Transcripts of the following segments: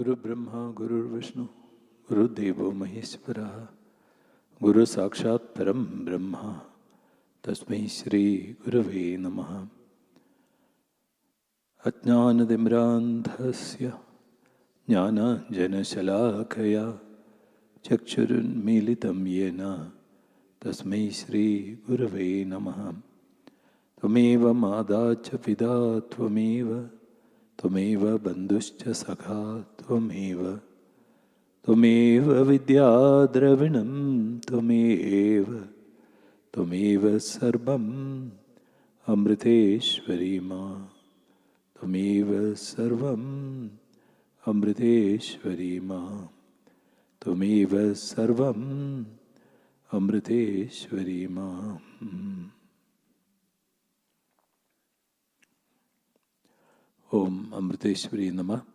Guru Brahma, Guru Vishnu, Guru Devo Maheshwara, Guru Sakshat Param Brahma, Tasmai Shri Gurave Namaha. Ajnanadimrandhasya Jnana Jana Shalakaya Chakshurun Militam Yena Tasmai Shri Gurave Namaha. Tvameva Madacha Pida Tvameva Tvameva Bandhuscha Sakha Tvameva Tvameva Vidya Dravinam Tvameva Tvameva Sarvam Amriteshwari Ma Tvameva Sarvam Amriteshwari Ma Tvameva Sarvam Amriteshwari Ma. Om Amriteshwari Namah.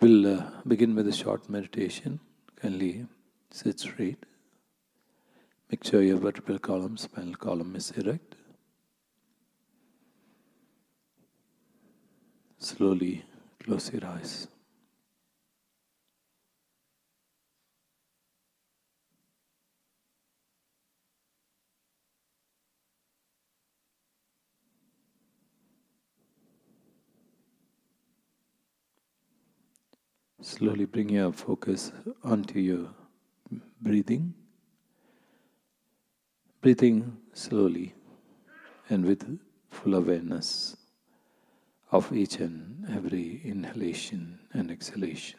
We'll begin with a short meditation. Kindly sit straight. Make sure your vertebral column, spinal column is erect. Slowly close your eyes. Slowly bring your focus onto your breathing. Breathing slowly and with full awareness of each and every inhalation and exhalation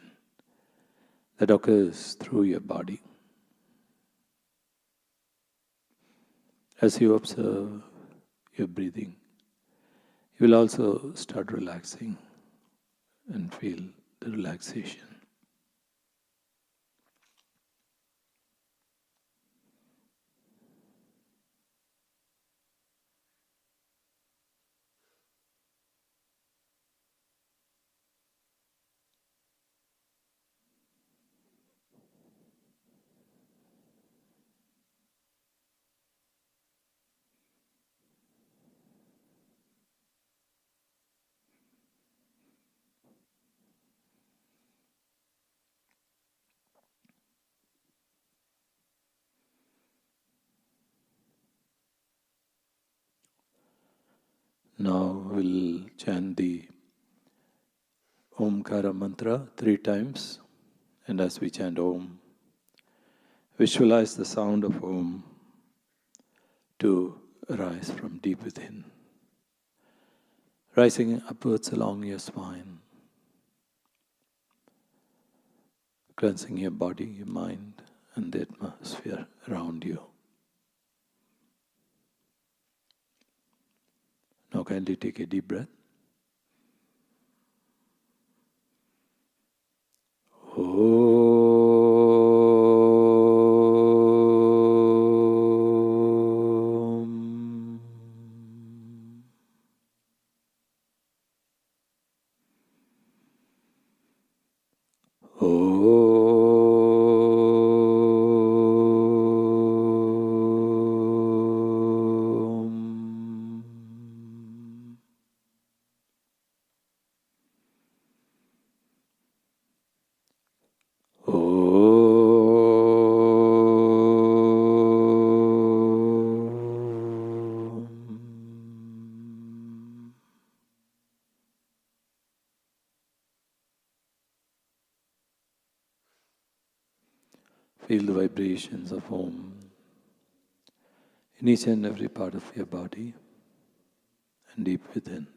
that occurs through your body. As you observe your breathing, you will also start relaxing and feel the relaxation. Now we'll chant the Omkara mantra 3 times, and as we chant Om, visualize the sound of Om to arise from deep within, rising upwards along your spine, cleansing your body, your mind, and the atmosphere around you. Now kindly take a deep breath. Feel the vibrations of Om in each and every part of your body and deep within.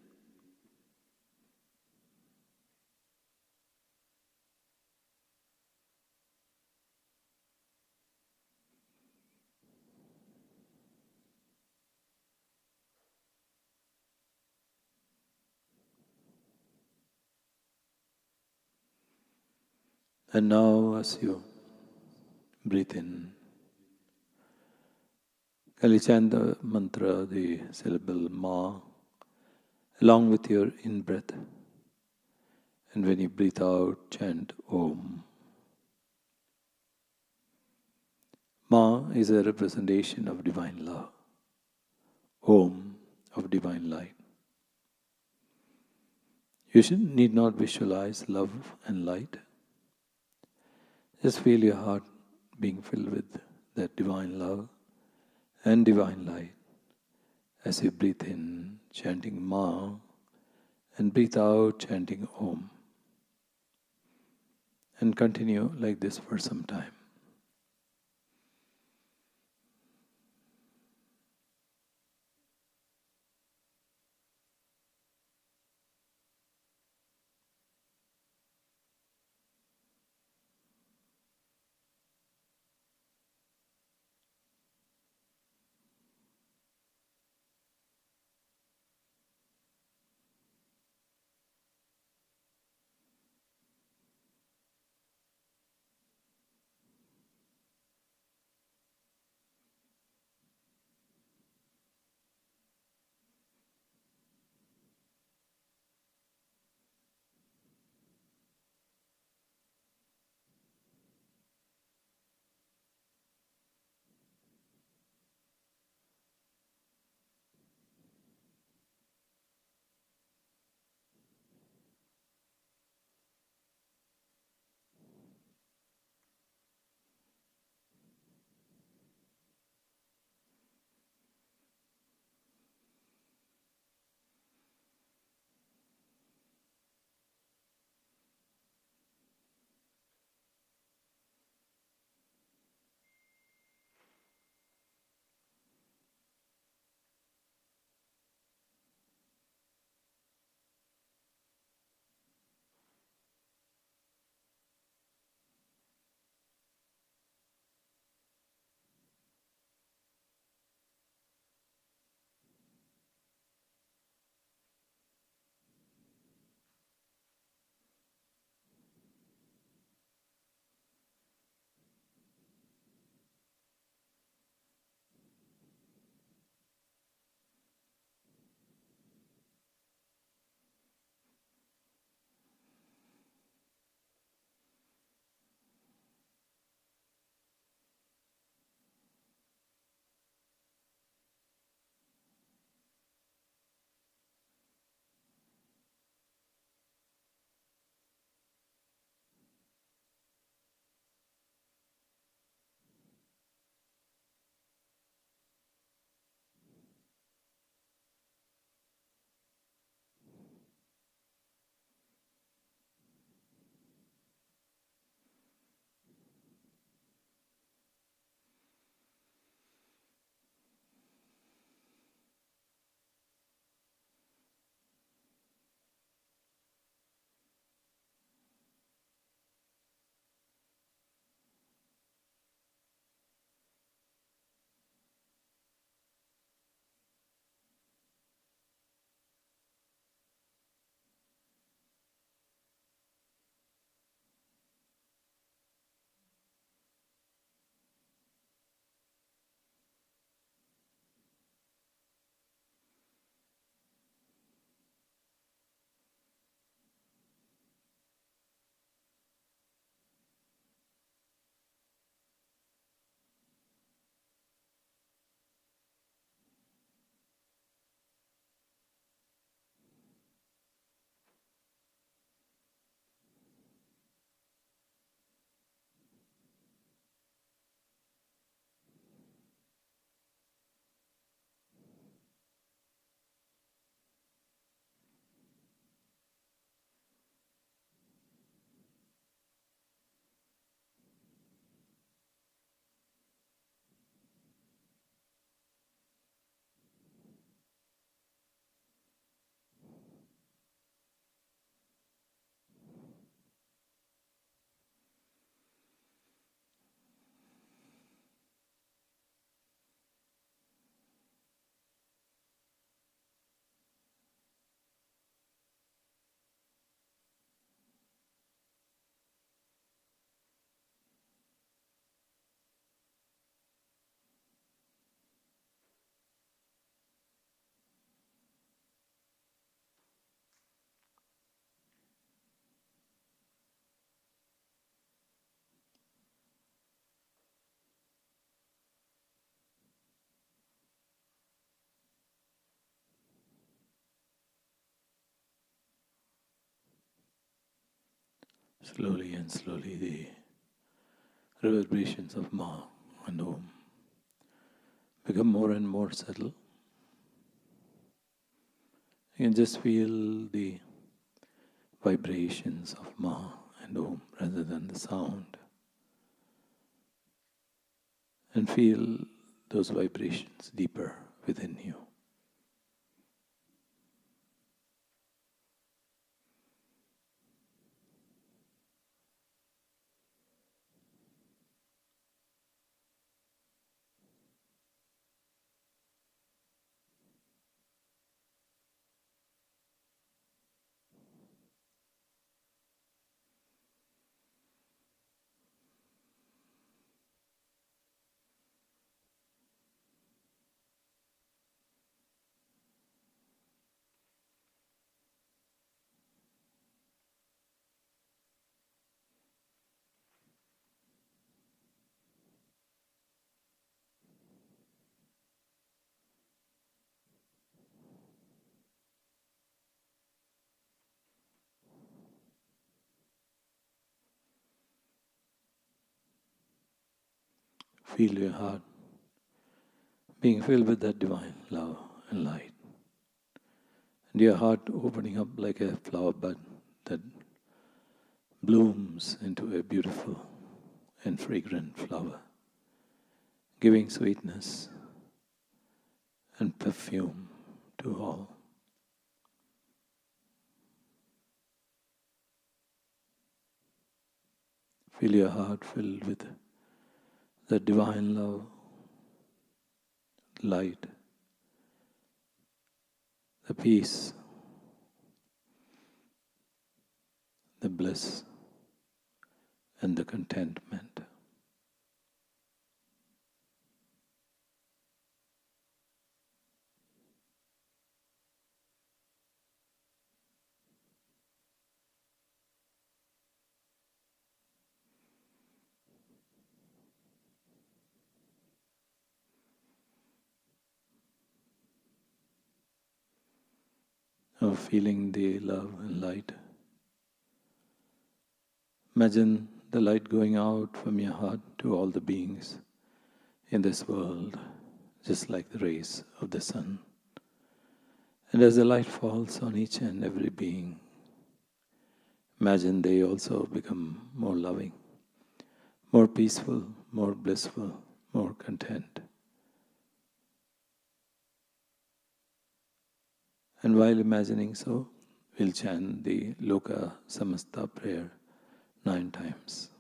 And now as you breathe in, kindly chant the mantra, the syllable Ma, along with your in-breath. And when you breathe out, chant Om. Ma is a representation of divine love. Om of divine light. You need not visualize love and light. Just feel your heart being filled with that divine love and divine light as you breathe in, chanting Ma, and breathe out, chanting Om. And continue like this for some time. Slowly and slowly the reverberations of Ma and Om become more and more subtle. You can just feel the vibrations of Ma and Om rather than the sound. And feel those vibrations deeper within you. Feel your heart being filled with that divine love and light. And your heart opening up like a flower bud that blooms into a beautiful and fragrant flower, giving sweetness and perfume to all. Feel your heart filled with the divine love, light, the peace, the bliss, and the contentment. Of feeling the love and light. Imagine the light going out from your heart to all the beings in this world, just like the rays of the sun. And as the light falls on each and every being, imagine they also become more loving, more peaceful, more blissful, more content. And while imagining so, we'll chant the Loka Samasta prayer 9 times.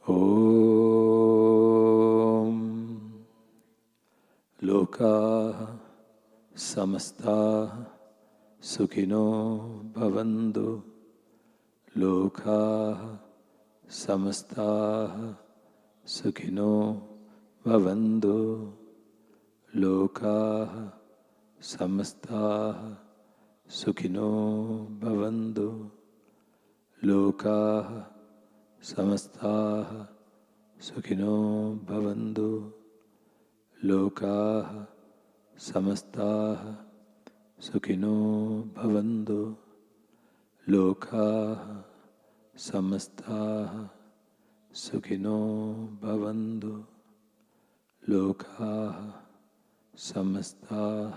Om Loka Samasta Sukhino Bhavantu Loka Samasta Sukhino Bhavantu Loka Samasta Sukhino Bhavantu Loka Samasta Sukhino Bhavantu Loka Samasta Sukhino Bhavantu Loka Samasta Sukhino Bhavantu Loka Samasta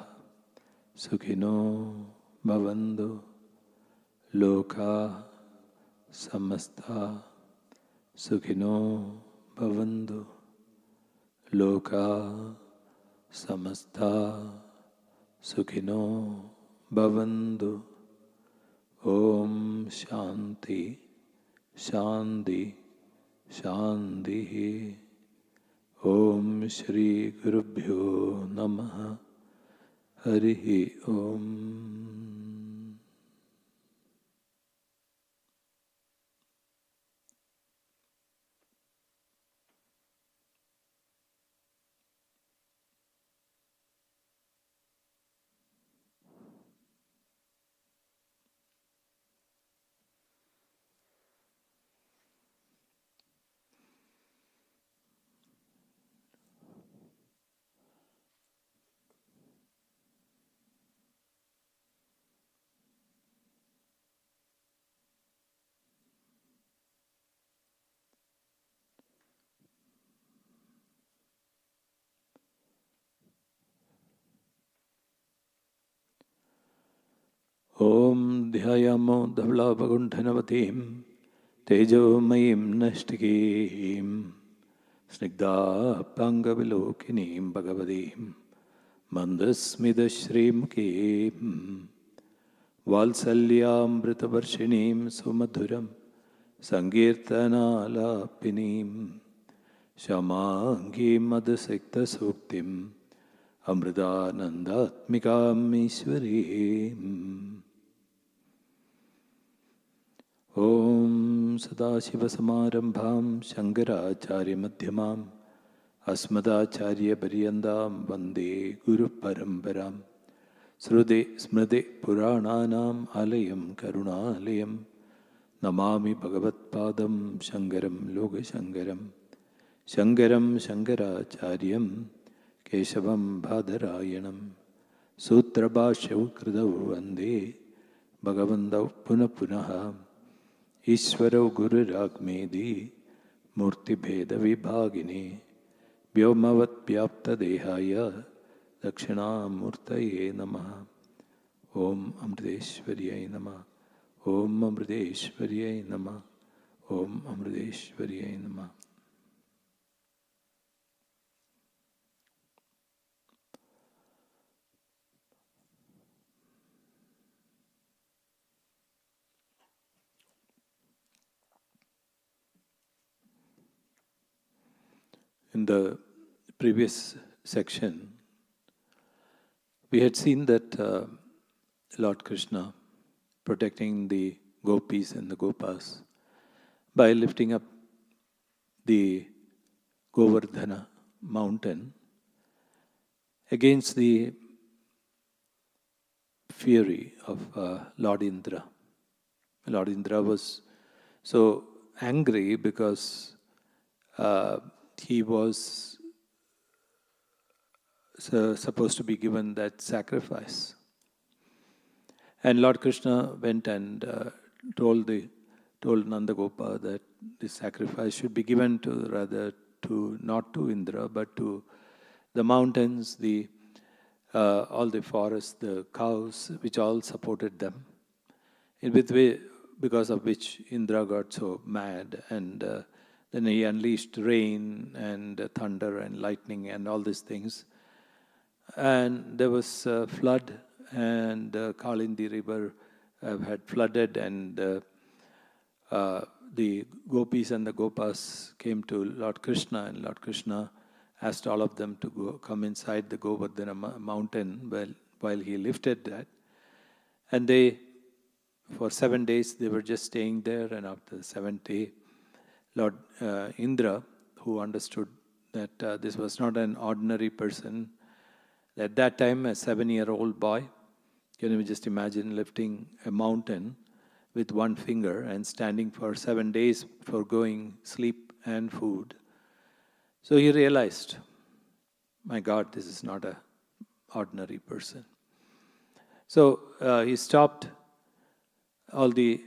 Sukhino Bhavantu Loka Samasta Sukhino Bhavantu Loka Samasta Sukhino Bhavantu. Om Shanti Shanti Shanti. Om Shri Gurubhyo Namaha. Harihi Om. Om Dhyayamo Dhavlavagundhanavatim Tejomayim Nashtikim Snigdha Pangavilokinim Bhagavadim Mandasmidashrimukim Valsalyamritavarshinim Sumadhuram Sankirtanalapinim Shamangi Madasikta Suktim Amridanandatmikam Ishwarim Om Sadashivasamarambham Shankaracharya Madhyamam Asmadacharya Pariyandam Vande Guru Parambaram Srude Smriti Purananam Alayam Karunalayam Namami Bhagavat Padam Shankaram Loga Shankaram Shankaram Shankaracharyam Keshavam Bhadarayanam Sutrabhashyav Kritavu Vande Bhagavandav Punaha Ishvarav Guru Ragmedi Murti Bheda Vibhagini Vyomavat Vyapta Dehaya Dakshina Murtaye Namaha Om Amriteshwariyai Namaha Om Amriteshwariyai Namaha Om Amriteshwariyai Namaha. In the previous section, we had seen that Lord Krishna protecting the gopis and the gopas by lifting up the Govardhana mountain against the fury of Lord Indra. Lord Indra was so angry because he was supposed to be given that sacrifice. And Lord Krishna went and told Nandagopa that this sacrifice should be given not to Indra, but to the mountains, all the forests, the cows, which all supported them. Because of which Indra got so mad, and then he unleashed rain and thunder and lightning and all these things. And there was a flood, and Kalindi river had flooded, and the gopis and the gopas came to Lord Krishna, and Lord Krishna asked all of them to come inside the Govardhana mountain while he lifted that. And for 7 days, they were just staying there, and after the 7th day, Lord Indra, who understood that this was not an ordinary person, at that time a 7-year-old boy, can you just imagine lifting a mountain with one finger and standing for 7 days foregoing sleep and food. So he realized, my God, this is not an ordinary person. So he stopped all the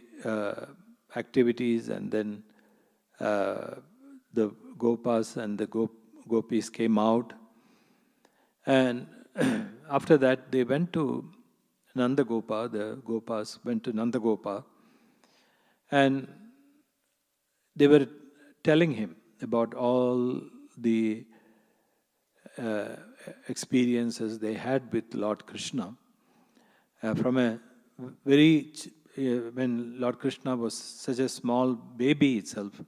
activities, and then the gopas and the gopis came out, and after that they went to Nandagopa. The gopas went to Nandagopa, and they were telling him about all the experiences they had with Lord Krishna. When Lord Krishna was such a small baby itself,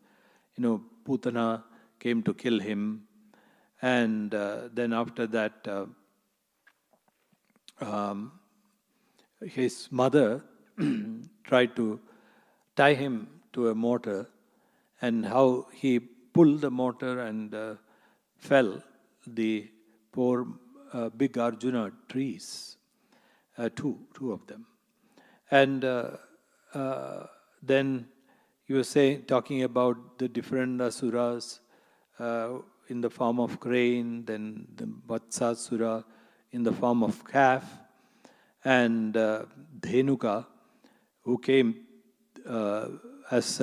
Putana came to kill him, and then after that, his mother tried to tie him to a mortar, and how he pulled the mortar and fell the poor big Arjuna trees, two of them. And then he was talking about the different asuras in the form of crane, then the Vatsasura in the form of calf, and Dhenuka, who came as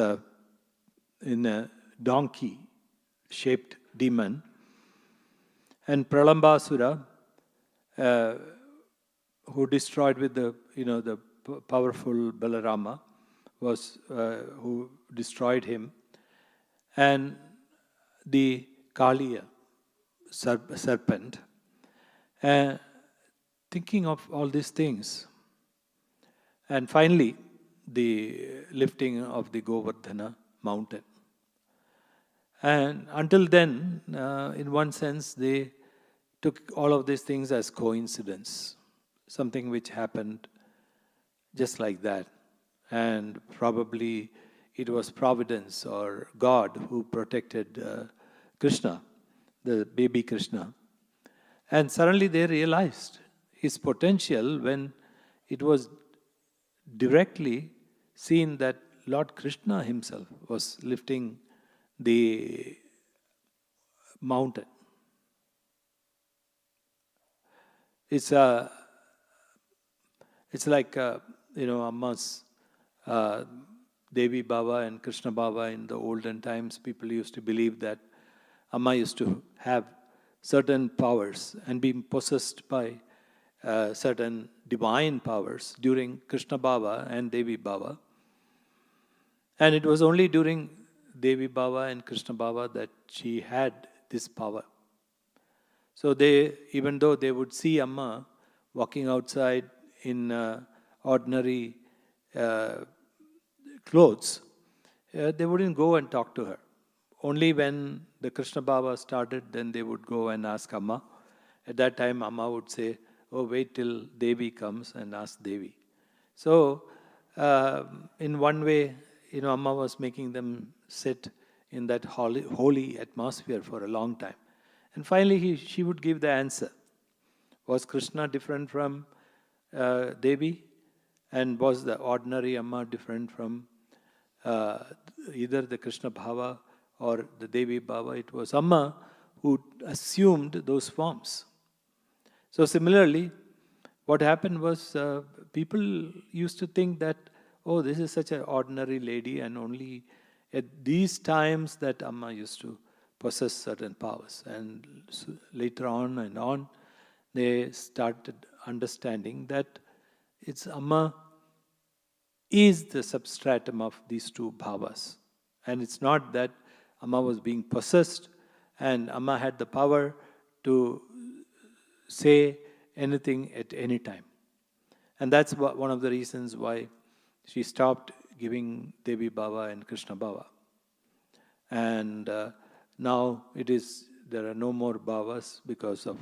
in a donkey-shaped demon, and Pralambasura, who destroyed with the powerful Balarama was who destroyed him, and the Kaliya serpent. Thinking of all these things, and finally the lifting of the Govardhana mountain. And until then, in one sense, they took all of these things as coincidence, something which happened just like that. And probably it was providence or God who protected Krishna, the baby Krishna. And suddenly they realized his potential when it was directly seen that Lord Krishna himself was lifting the mountain. It's like Amma's Devi Baba and Krishna Baba in the olden times. People used to believe that Amma used to have certain powers and be possessed by certain divine powers during Krishna Baba and Devi Baba. And it was only during Devi Baba and Krishna Baba that she had this power. So even though they would see Amma walking outside in ordinary clothes, they wouldn't go and talk to her. Only when the Krishna Baba started, then they would go and ask Amma. At that time, Amma would say, "Oh, wait till Devi comes and ask Devi." So, in one way, Amma was making them sit in that holy atmosphere for a long time. And finally, she would give the answer. Was Krishna different from Devi? And was the ordinary Amma different from either the Krishna Bhava or the Devi Bhava? It was Amma who assumed those forms. So similarly, what happened was people used to think that, oh, this is such an ordinary lady, and only at these times that Amma used to possess certain powers. And later on and on, they started understanding that it's Amma is the substratum of these two bhavas. And it's not that Amma was being possessed and Amma had the power to say anything at any time. And that's one of the reasons why she stopped giving Devi Baba and Krishna Baba. And now there are no more Bhavas because of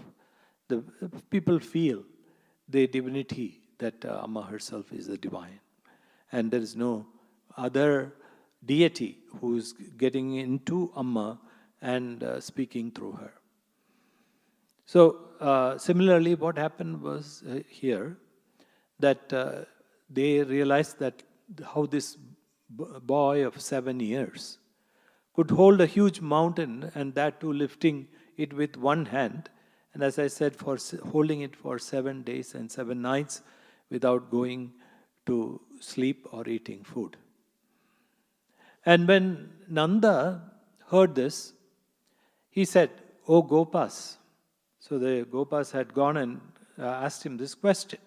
the people feel the divinity that Amma herself is the divine. And there is no other deity who is getting into Amma and speaking through her. So similarly, what happened was here that they realized that how this boy of 7 years could hold a huge mountain, and that too lifting it with one hand. And as I said, for holding it for 7 days and 7 nights without going to sleep or eating food. And when Nanda heard this, he said, "Oh Gopas." So the Gopas had gone and asked him this question.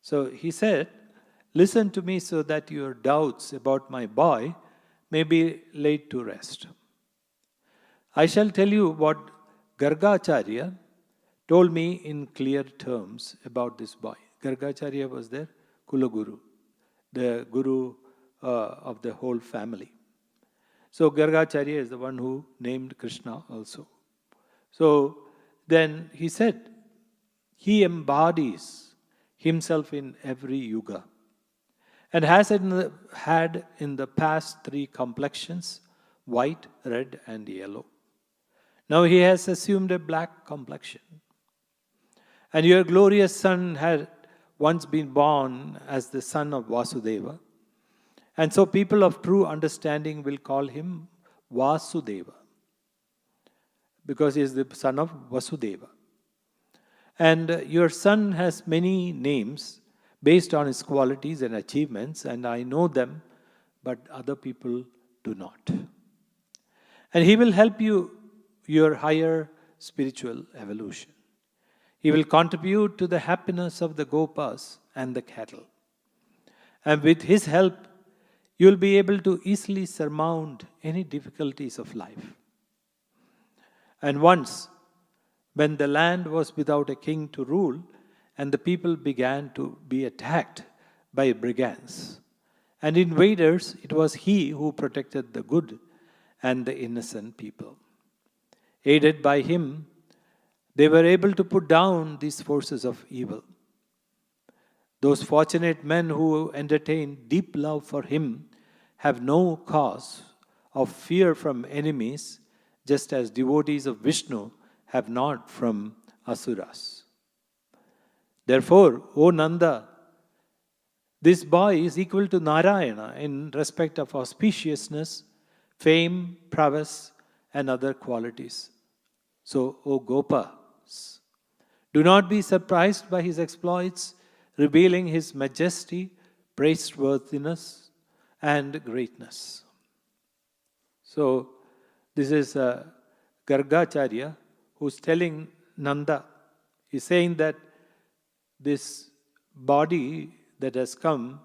So he said, "Listen to me so that your doubts about my boy may be laid to rest. I shall tell you what Gargacharya told me in clear terms about this boy." Gargacharya was their Kulaguru, the guru of the whole family. So Gargacharya is the one who named Krishna also. So then he said, he embodies himself in every yuga and has had in the past 3 complexions, white, red, and yellow. Now he has assumed a black complexion. And your glorious son had once been born as the son of Vasudeva. And so people of true understanding will call him Vasudeva, because he is the son of Vasudeva. And your son has many names based on his qualities and achievements, and I know them, but other people do not. And he will help you your higher spiritual evolution. He will contribute to the happiness of the Gopas and the cattle. And with his help, you will be able to easily surmount any difficulties of life. And once, when the land was without a king to rule, and the people began to be attacked by brigands and invaders, it was he who protected the good and the innocent people. Aided by him, they were able to put down these forces of evil. Those fortunate men who entertain deep love for him have no cause of fear from enemies, just as devotees of Vishnu have not from asuras. Therefore, O Nanda, this boy is equal to Narayana in respect of auspiciousness, fame, prowess, and other qualities. So, O Gopas, do not be surprised by his exploits, revealing his majesty, praiseworthiness, and greatness. So, this is Gargacharya who's telling Nanda. He's saying that this body that has come,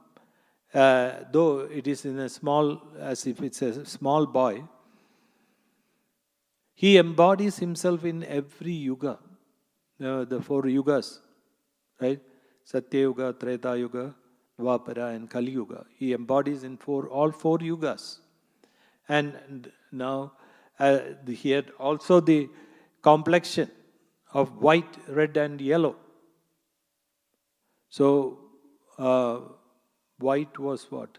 though it is in a small, as if it's a small boy, he embodies himself in every yuga, the 4 yugas, right? Satya Yuga, Treta Yuga, Dwapara, and Kali Yuga. He embodies in all 4 yugas. And now he had also the complexion of white, red, and yellow. So, white was what?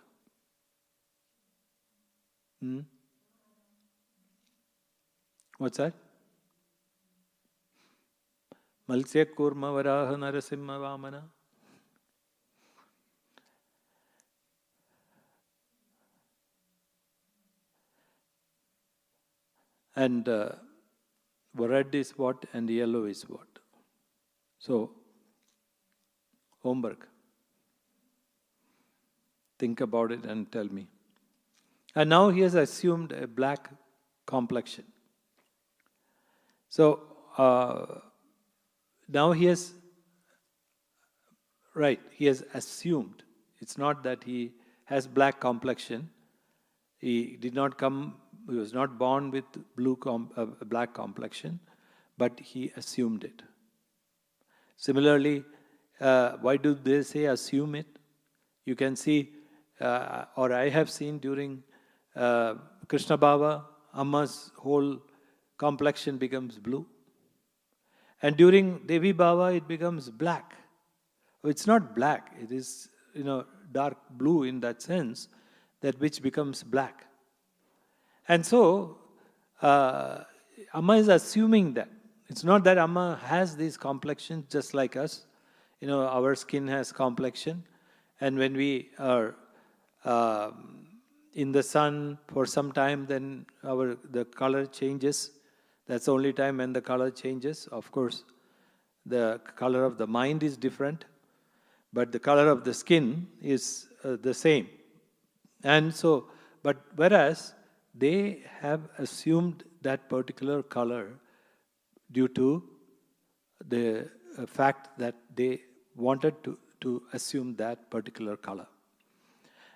What's that? Malsya Kurma Varaha Narasimha Vamana. And red is what and yellow is what? So, Homburg, think about it and tell me. And now he has assumed a black complexion. So, now he has assumed. It's not that he has black complexion. He was not born with black complexion, but he assumed it. Similarly, why do they say assume it? You can see, or I have seen during Krishna Baba, Amma's whole complexion becomes blue. And during Devi Baba, it becomes black. It's not black, it is dark blue in that sense, that which becomes black. And so, Amma is assuming that. It's not that Amma has these complexions just like us. Our skin has complexion. And when we are in the sun for some time, then the color changes. That's the only time when the color changes. Of course, the color of the mind is different, but the color of the skin is the same. And so, but whereas they have assumed that particular color due to the fact that they wanted to assume that particular color.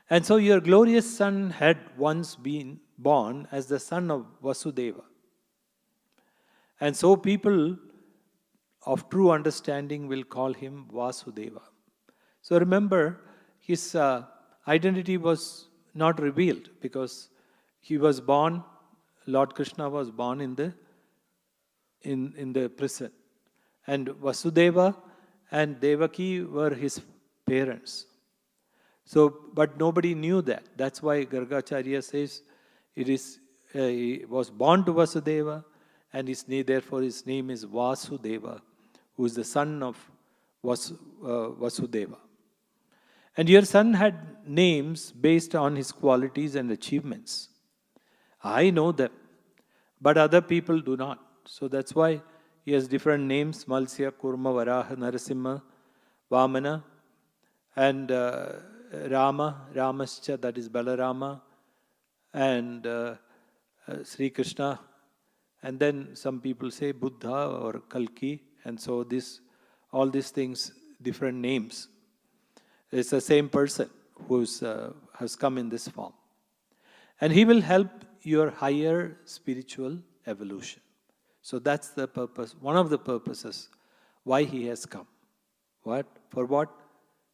And so your glorious son had once been born as the son of Vasudeva. And so people of true understanding will call him Vasudeva. So remember, his identity was not revealed because he was born, Lord Krishna was born in the prison. And Vasudeva and Devaki were his parents. So, but nobody knew that. That's why Gargacharya says he was born to Vasudeva, and therefore his name is Vasudeva, who is the son of Vasudeva. And your son had names based on his qualities and achievements. I know them, but other people do not. So that's why he has different names: Malsya, Kurma, Varaha, Narasimha, Vamana, and Rama, Ramascha, that is Balarama, and Sri Krishna. And then some people say Buddha or Kalki, and so all these things, different names. It's the same person has come in this form. And he will help your higher spiritual evolution. So that's the purpose, one of the purposes why he has come. What? For what?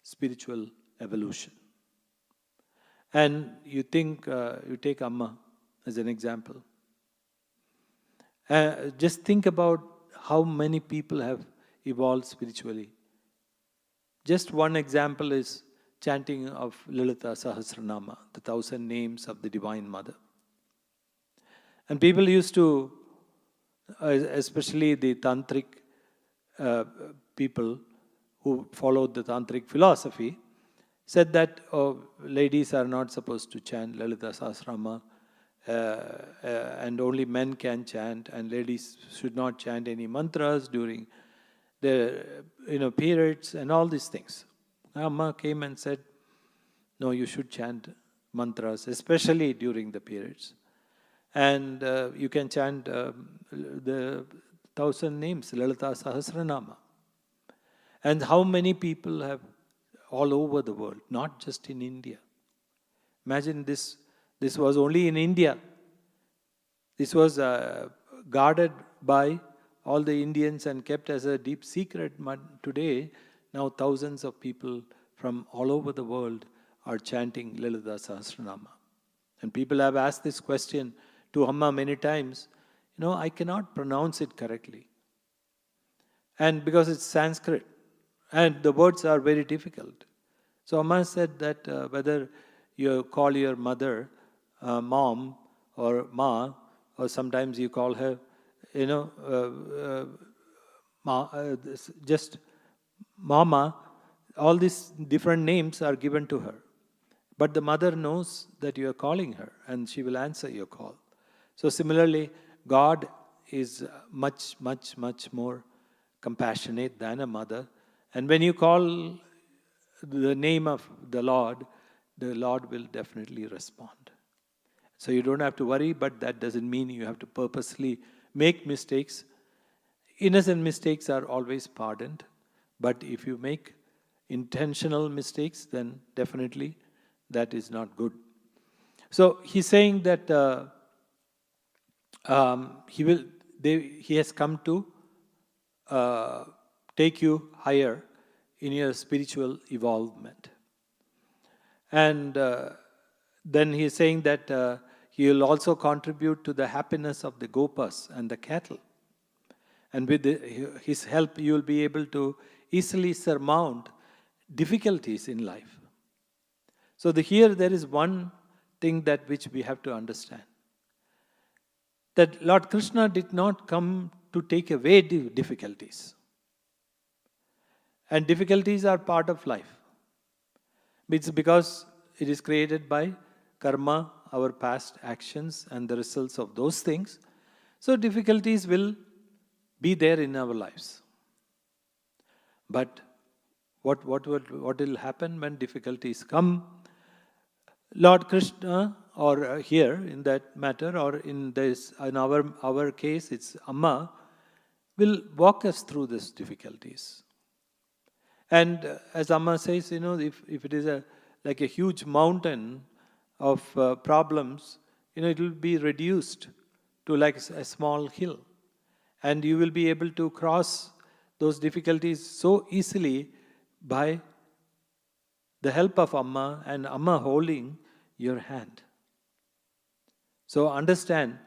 Spiritual evolution. And you think, you take Amma as an example. Just think about how many people have evolved spiritually. Just one example is chanting of Lalita Sahasranama, the 1,000 names of the Divine Mother. And people used to, especially the Tantric people who followed the Tantric philosophy, said that ladies are not supposed to chant Lalita Sahasranama, and only men can chant, and ladies should not chant any mantras during the periods and all these things. Amma came and said, no, you should chant mantras, especially during the periods. And you can chant the 1,000 names, Lalita Sahasranama. And how many people have all over the world, not just in India. Imagine this was only in India. This was guarded by all the Indians and kept as a deep secret. But today, now thousands of people from all over the world are chanting Lalita Sahasranama. And people have asked this question to Amma many times. I cannot pronounce it correctly. And because it's Sanskrit. And the words are very difficult. So Amma said that whether you call your mother mom or ma, or sometimes you call her, just mama, all these different names are given to her. But the mother knows that you are calling her and she will answer your call. So similarly, God is much, much, much more compassionate than a mother. And when you call the name of the Lord will definitely respond. So you don't have to worry, but that doesn't mean you have to purposely make mistakes. Innocent mistakes are always pardoned. But if you make intentional mistakes, then definitely that is not good. So he's saying that he has come to take you higher in your spiritual evolvement. And then he is saying that he will also contribute to the happiness of the gopas and the cattle. And with his help, you will be able to easily surmount difficulties in life. So here there is one thing which we have to understand. That Lord Krishna did not come to take away difficulties. And difficulties are part of life. It's because it is created by karma, our past actions and the results of those things. So difficulties will be there in our lives. But what will happen when difficulties come? Lord Krishna, or here in that matter, or in our case, it's Amma, will walk us through these difficulties. And as Amma says, if it is like a huge mountain of problems, it will be reduced to like a small hill. And you will be able to cross those difficulties so easily by the help of Amma and Amma holding your hand. So understand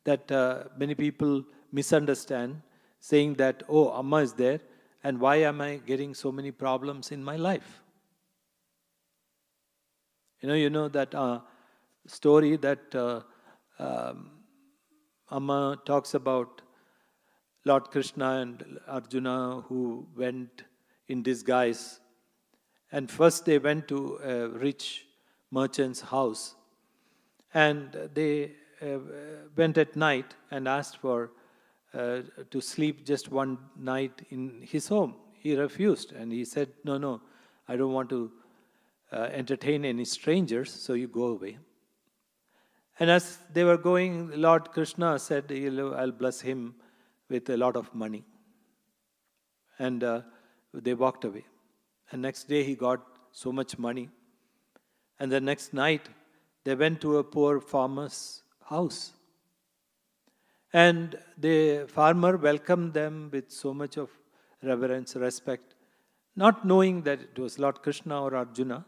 that many people misunderstand, saying that, oh, Amma is there, and why am I getting so many problems in my life? You know that story that Amma talks about Lord Krishna and Arjuna who went in disguise. And first they went to a rich merchant's house. And they went at night and asked for to sleep just one night in his home. He refused and he said, no, I don't want to entertain any strangers, so you go away. And as they were going, Lord Krishna said, I'll bless him with a lot of money. And they walked away. And next day he got so much money. And the next night, they went to a poor farmer's house. And the farmer welcomed them with so much of reverence, respect, not knowing that it was Lord Krishna or Arjuna.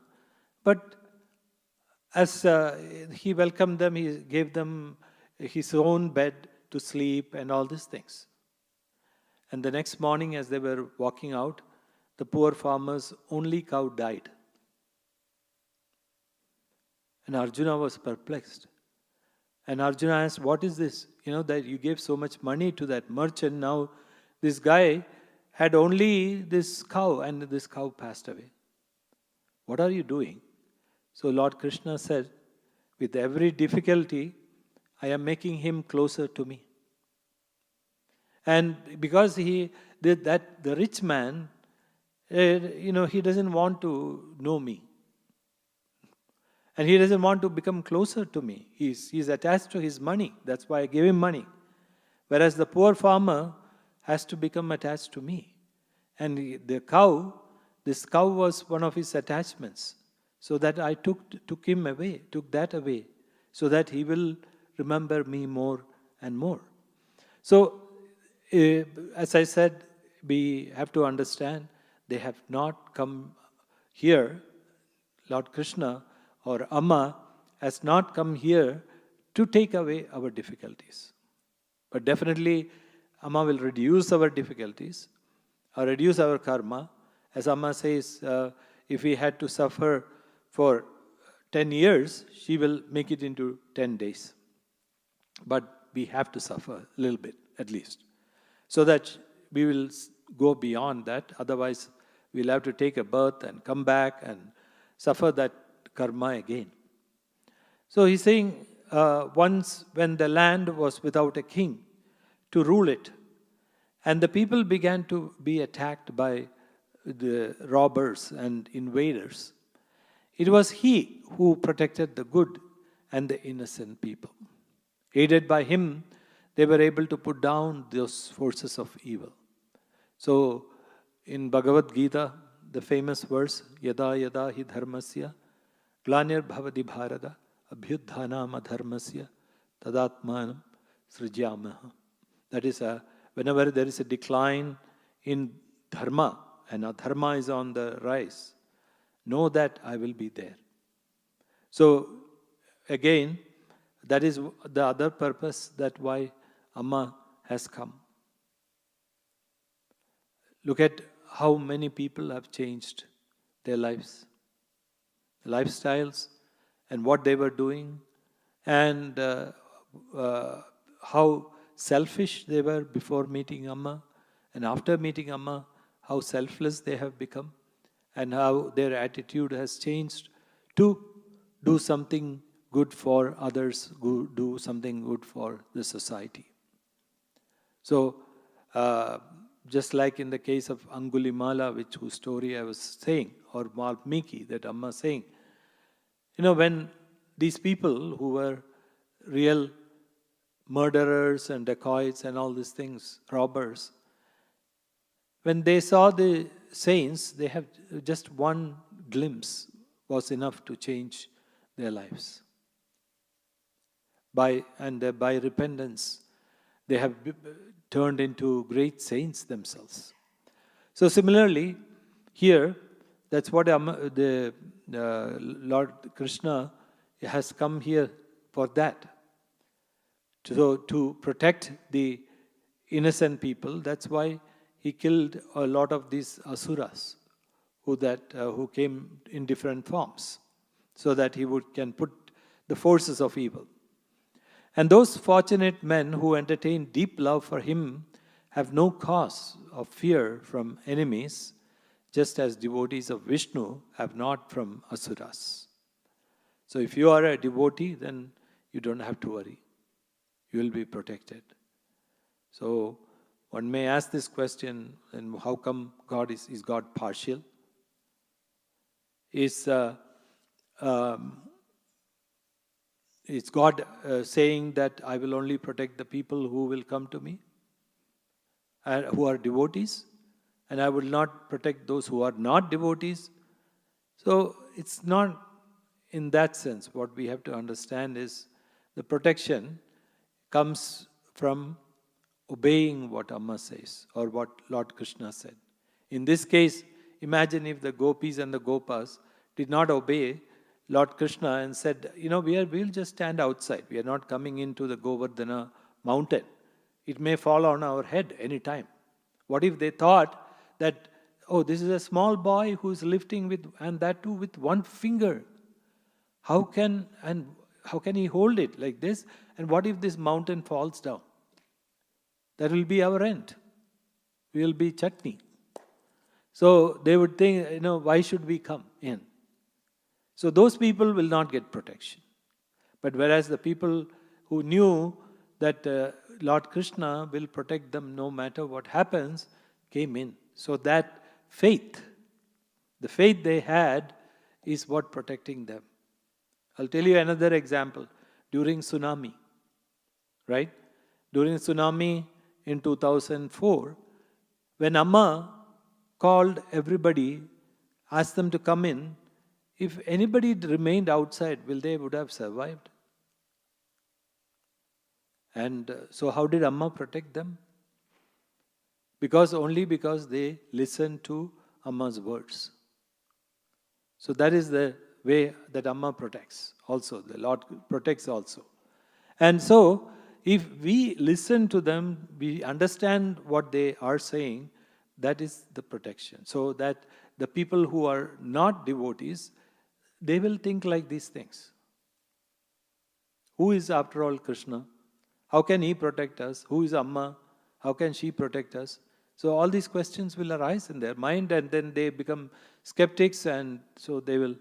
But as he welcomed them, he gave them his own bed to sleep and all these things. And the next morning, as they were walking out, the poor farmer's only cow died. And Arjuna was perplexed. And Arjuna asked, what is this? That you gave so much money to that merchant. Now this guy had only this cow, and this cow passed away. What are you doing? So Lord Krishna said, with every difficulty, I am making him closer to me. And because he did that, the rich man, he doesn't want to know me. And he doesn't want to become closer to me. He's attached to his money. That's why I gave him money. Whereas the poor farmer has to become attached to me. And this cow was one of his attachments. So that I took that away, so that he will remember me more and more. So, as I said, we have to understand, they have not come here, Lord Krishna or Amma has not come here to take away our difficulties. But definitely, Amma will reduce our difficulties, or reduce our karma. As Amma says, if we had to suffer for 10 years, she will make it into 10 days. But we have to suffer a little bit, at least, so that we will go beyond that. Otherwise, we'll have to take a birth and come back and suffer that karma again. So he's saying, once when the land was without a king to rule it, and the people began to be attacked by the robbers and invaders, it was he who protected the good and the innocent people. Aided by him, they were able to put down those forces of evil. So, in Bhagavad Gita, the famous verse, Yada yada hi dharmasya, glanir bhavati bharata, abhyudhanam adharmasya, tadatmanam srijyamaha. That is, whenever there is a decline in dharma, and adharma is on the rise, know that I will be there. So, again, that is the other purpose that why Amma has come. Look at how many people have changed their lives, lifestyles, and what they were doing, and how selfish they were before meeting Amma, and after meeting Amma, how selfless they have become, and how their attitude has changed to do something good for others, do something good for the society. So, just like in the case of Angulimala, whose story I was saying, or Valmiki that Amma is saying, when these people who were real murderers and dacoits and all these things, robbers, when they saw the saints, they have just one glimpse was enough to change their lives. By repentance, they have turned into great saints themselves. So similarly, here, that's what the Lord Krishna has come here for that. To protect the innocent people. That's why he killed a lot of these asuras who came in different forms, so that he can put the forces of evil. And those fortunate men who entertain deep love for him have no cause of fear from enemies, just as devotees of Vishnu have not from asuras. So if you are a devotee, then you don't have to worry. You will be protected. So one may ask this question, and how come is God partial? Is God saying that I will only protect the people who will come to me, who are devotees, and I will not protect those who are not devotees? So it's not in that sense, what we have to understand is the protection comes from obeying what Amma says or what Lord Krishna said. In this case, imagine if the gopis and the gopas did not obey Lord Krishna and said, we'll just stand outside. We are not coming into the Govardhana mountain. It may fall on our head any time. What if they thought that, this is a small boy who's lifting and that too with one finger. How can he hold it like this? And what if this mountain falls down? That will be our end. We will be chutney. So they would think, why should we come in? So those people will not get protection. But whereas the people who knew that Lord Krishna will protect them no matter what happens, came in. So that faith, the faith they had, is what protecting them. I'll tell you another example. During tsunami, right? During tsunami in 2004, when Amma called everybody, asked them to come in, if anybody remained outside, they would have survived? And so how did Amma protect them? Only because they listened to Amma's words. So that is the way that Amma protects also. The Lord protects also. And so, if we listen to them, we understand what they are saying, that is the protection. So that the people who are not devotees, they will think like these things. Who is after all Krishna? How can he protect us? Who is Amma? How can she protect us? So all these questions will arise in their mind, and then they become skeptics, and so they will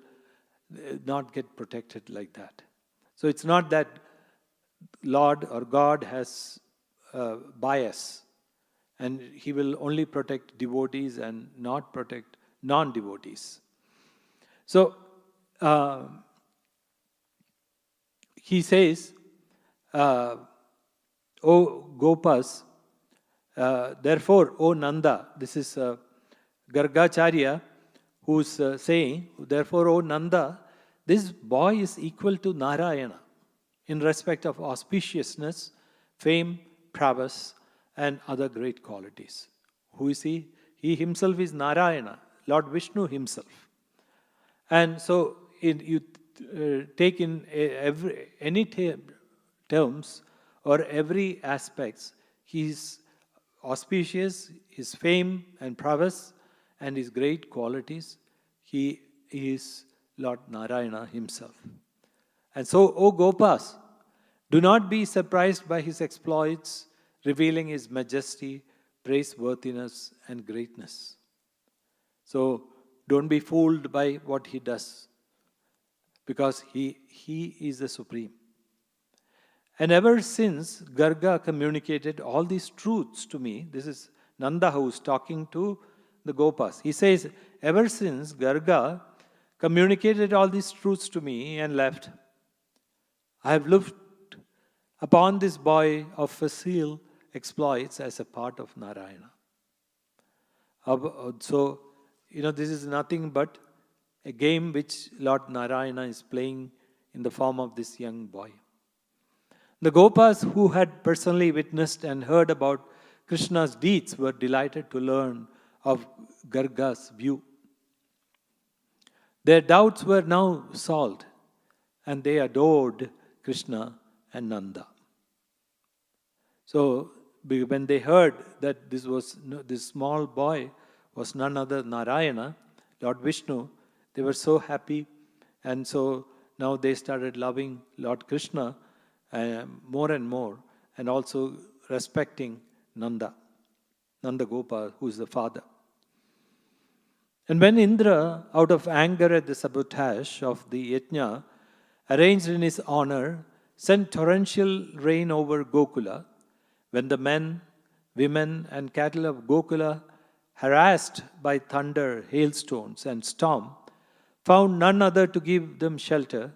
not get protected like that. So it's not that Lord or God has bias, and he will only protect devotees and not protect non-devotees. So he says, O Gopas, therefore, O Nanda, this is Gargacharya who's saying, therefore, O Nanda, this boy is equal to Narayana in respect of auspiciousness, fame, prowess, and other great qualities. Who is he? He himself is Narayana, Lord Vishnu himself. And so, you take in any terms or every aspects, he is auspicious, his fame and prowess and his great qualities, he is Lord Narayana himself. And so, O Gopas, do not be surprised by his exploits, revealing his majesty, praiseworthiness, and greatness. So, don't be fooled by what he does, because he is the supreme. And ever since Garga communicated all these truths to me, this is Nanda who is talking to the Gopas. He says, ever since Garga communicated all these truths to me and left, I have looked upon this boy of facile exploits as a part of Narayana. So, this is nothing but a game which Lord Narayana is playing in the form of this young boy. The Gopas who had personally witnessed and heard about Krishna's deeds were delighted to learn of Garga's view. Their doubts were now solved, and they adored Krishna and Nanda. So, when they heard that this small boy was none other than Narayana, Lord Vishnu, they were so happy, and so now they started loving Lord Krishna more and more, and also respecting Nanda Gopal, who is the father. And when Indra, out of anger at the sabotage of the yajna arranged in his honor, sent torrential rain over Gokula, when the men, women, and cattle of Gokula, harassed by thunder, hailstones, and storm, found none other to give them shelter,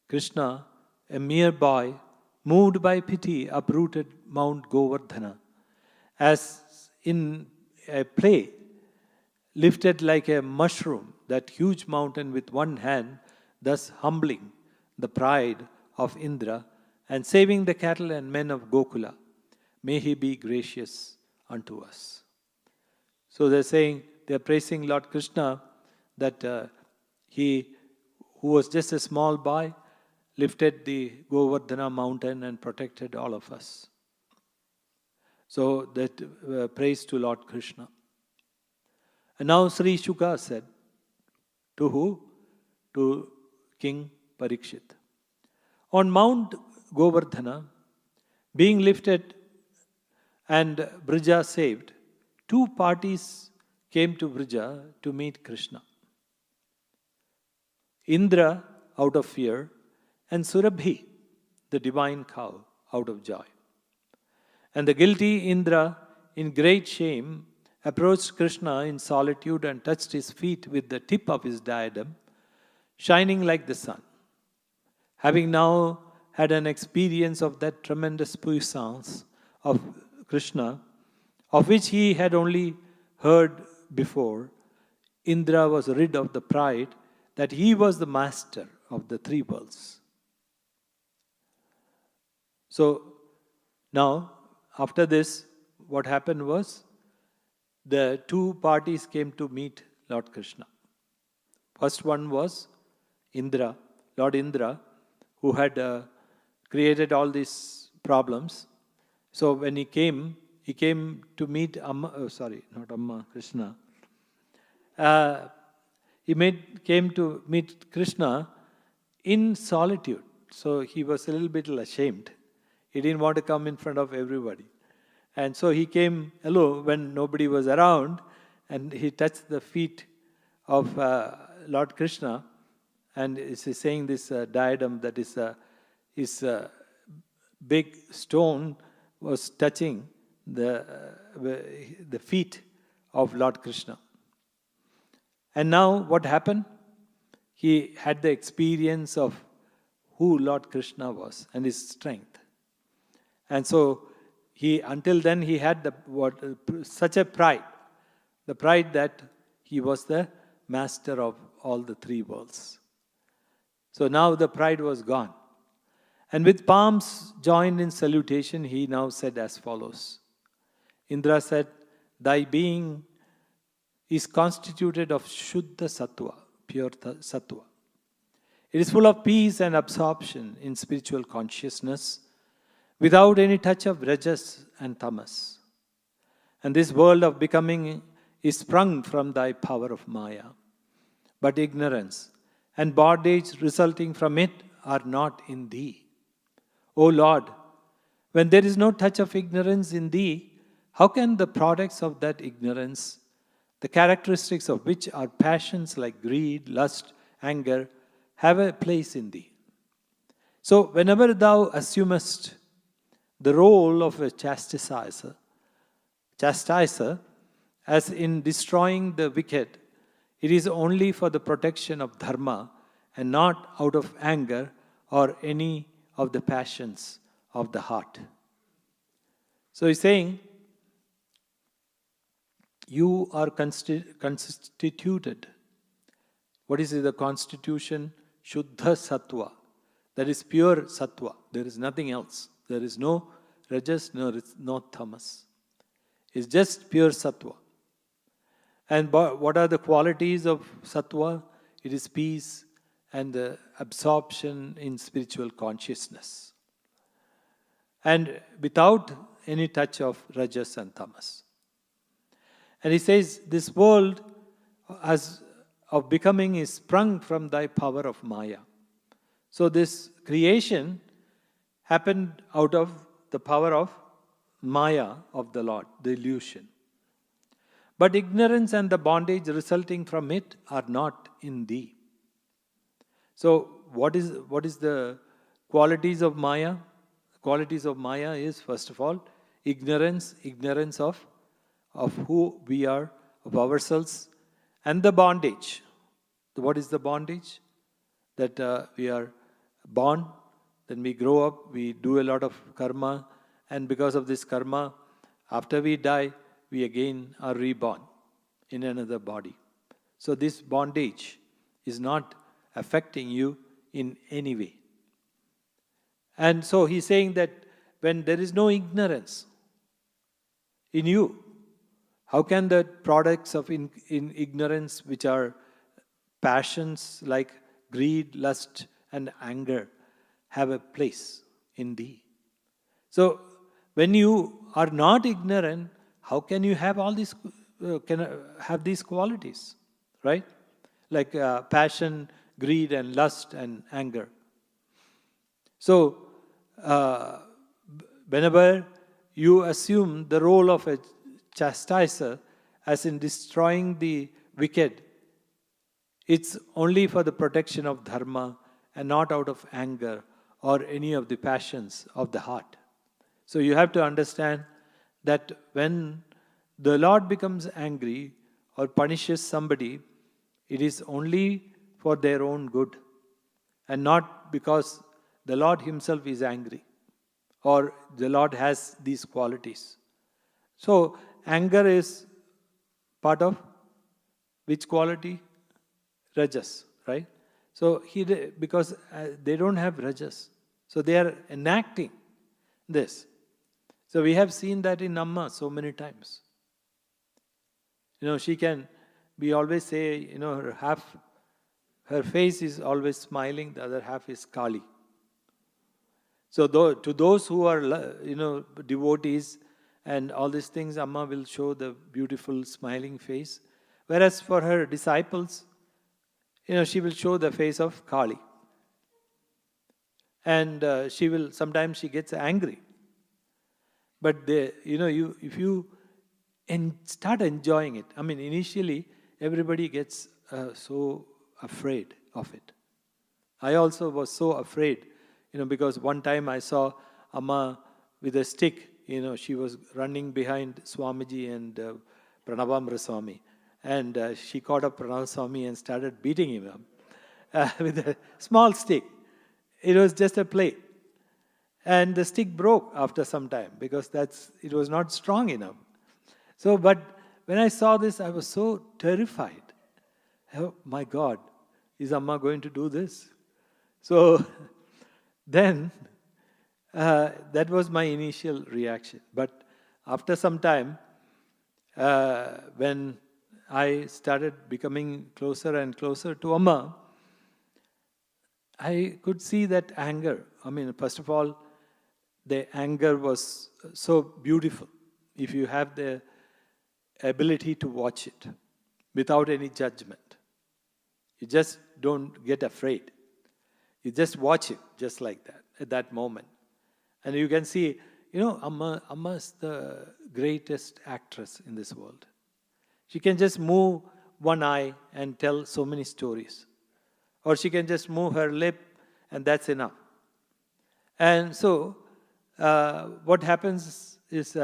Krishna, a mere boy, moved by pity, uprooted Mount Govardhana, as in a play, lifted like a mushroom, that huge mountain with one hand, thus humbling the pride of Indra and saving the cattle and men of Gokula. May he be gracious unto us. So they're praising Lord Krishna that he, who was just a small boy, lifted the Govardhana mountain and protected all of us. So that praise to Lord Krishna. And now Sri Shuka said, to who? To King Parikshit. On Mount Govardhana, being lifted and Brija saved, two parties came to Brija to meet Krishna. Indra out of fear and Surabhi, the divine cow, out of joy. And the guilty Indra, in great shame, approached Krishna in solitude and touched his feet with the tip of his diadem, shining like the sun. Having now had an experience of that tremendous puissance of Krishna, of which he had only heard before, Indra was rid of the pride that he was the master of the three worlds. So now, after this, what happened was, the two parties came to meet Lord Krishna. First one was Indra, Lord Indra, who had created all these problems. So when he came to meet Krishna. Came to meet Krishna in solitude. So he was a little bit ashamed. He didn't want to come in front of everybody. And so he came alone when nobody was around, and he touched the feet of Lord Krishna, and is saying this diadem that is big stone was touching the feet of Lord Krishna. And now what happened? He had the experience of who Lord Krishna was and his strength. And so until then he had such a pride, the pride that he was the master of all the three worlds. So now the pride was gone. And with palms joined in salutation, he now said as follows. Indra said, thy being is constituted of Shuddha Sattva, pure Sattva. It is full of peace and absorption in spiritual consciousness, without any touch of Rajas and Tamas. And this world of becoming is sprung from thy power of Maya. But ignorance and bondage resulting from it are not in thee. O Lord, when there is no touch of ignorance in thee, how can the products of that ignorance, the characteristics of which are passions like greed, lust, anger, have a place in thee? So whenever thou assumest the role of a chastiser, as in destroying the wicked, it is only for the protection of dharma and not out of anger or any of the passions of the heart. So he's saying, you are constituted. What is the constitution? Shuddha Sattva. That is pure Sattva. There is nothing else. There is no Rajas, no Tamas. It's just pure Sattva. And what are the qualities of Sattva? It is peace and the absorption in spiritual consciousness. And without any touch of Rajas and Tamas. And he says, this world of becoming is sprung from thy power of Maya. So this creation happened out of the power of Maya of the Lord, the illusion. But ignorance and the bondage resulting from it are not in thee. So what is the qualities of Maya? The qualities of Maya is, first of all, ignorance of who we are, of ourselves, and the bondage. What is the bondage? That we are born, then we grow up, we do a lot of karma, and because of this karma, after we die, we again are reborn in another body. So this bondage is not affecting you in any way. And so he's saying that when there is no ignorance in you, how can the products of in ignorance, which are passions like greed, lust, and anger, have a place in thee? So, when you are not ignorant, how can you have all these have these qualities, right? Like passion, greed, and lust and anger. So, whenever you assume the role of a chastiser, as in destroying the wicked, it's only for the protection of dharma and not out of anger or any of the passions of the heart. So you have to understand that when the Lord becomes angry or punishes somebody, it is only for their own good and not because the Lord himself is angry or the Lord has these qualities. So anger is part of which quality? Rajas, right? So because they don't have rajas, so they are enacting this. So we have seen that in Amma so many times. She can be always say, her face is always smiling, the other half is Kali. So to those who are, devotees and all these things, Amma will show the beautiful smiling face. Whereas for her disciples, she will show the face of Kali. And sometimes she gets angry. But if you start enjoying it, initially everybody gets so afraid of it. I also was so afraid, because one time I saw Amma with a stick, she was running behind Swamiji and Pranavamra Swami. And she caught up Pranav Swami and started beating him up with a small stick. It was just a play. And the stick broke after some time because it was not strong enough. So, but when I saw this, I was so terrified. Oh my God, is Amma going to do this? So then, that was my initial reaction. But after some time, when I started becoming closer and closer to Amma, I could see that anger. First of all, the anger was so beautiful. If you have the ability to watch it without any judgment, you just don't get afraid. You just watch it just like that, at that moment. And you can see, Amma's the greatest actress in this world. She can just move one eye and tell so many stories. Or she can just move her lip and that's enough. And so, what happens is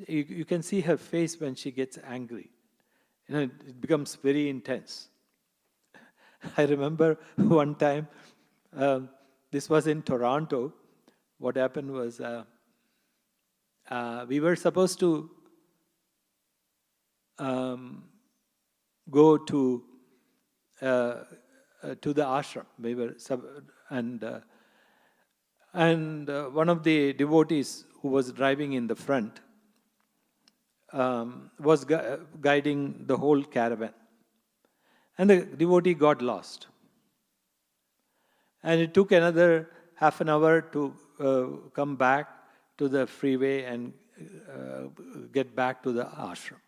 you can see her face when she gets angry. It becomes very intense. I remember one time, this was in Toronto. What happened was we were supposed to go to the ashram. We were and one of the devotees who was driving in the front was guiding the whole caravan. And the devotee got lost. And it took another half an hour to come back to the freeway and get back to the ashram.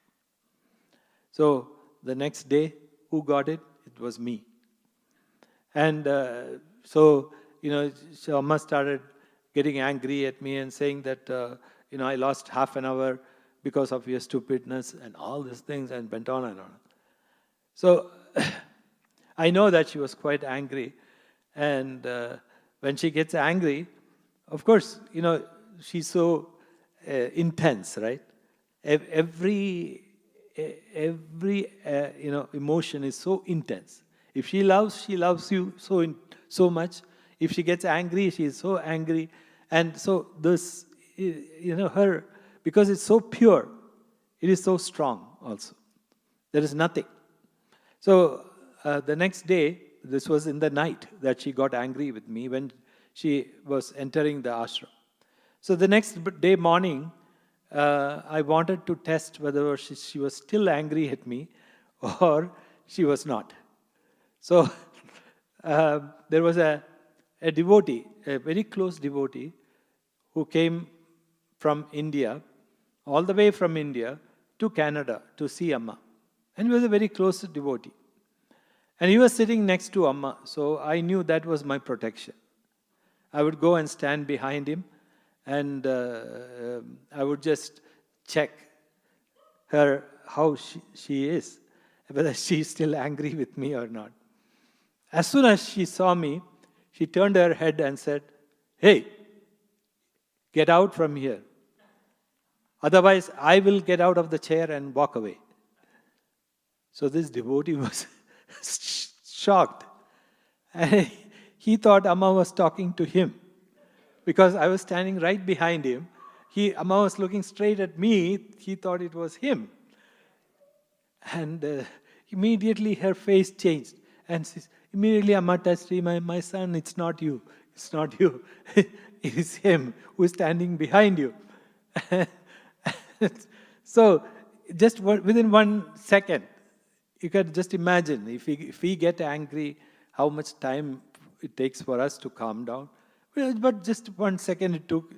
So the next day, who got it? It was me. And so Amma started getting angry at me and saying that, I lost half an hour because of your stupidness and all these things, and went on and on. So I know that she was quite angry. And when she gets angry, of course, she's so intense, right? Every emotion is so intense. If she loves you so much. If she gets angry, she is so angry. And so this, her, because it's so pure, it is so strong also. There is nothing. So the next day, this was in the night that she got angry with me when she was entering the ashram. So the next day morning, I wanted to test whether she was still angry at me or she was not. So there was a devotee, a very close devotee, who came from India, all the way from India to Canada to see Amma. And he was a very close devotee. And he was sitting next to Amma, so I knew that was my protection. I would go and stand behind him, and I would just check her how she is, whether she is still angry with me or not. As soon as she saw me, she turned her head and said, "Hey, get out from here. Otherwise, I will get out of the chair and walk away." So this devotee was shocked. And he thought Amma was talking to him, because I was standing right behind him. Amma was looking straight at me. He thought it was him. And immediately her face changed. And immediately Amma touched him. My son, it's not you. It's not you. It is him who is standing behind you. So just within 1 second, you can just imagine if we get angry, how much time it takes for us to calm down. But just 1 second it took.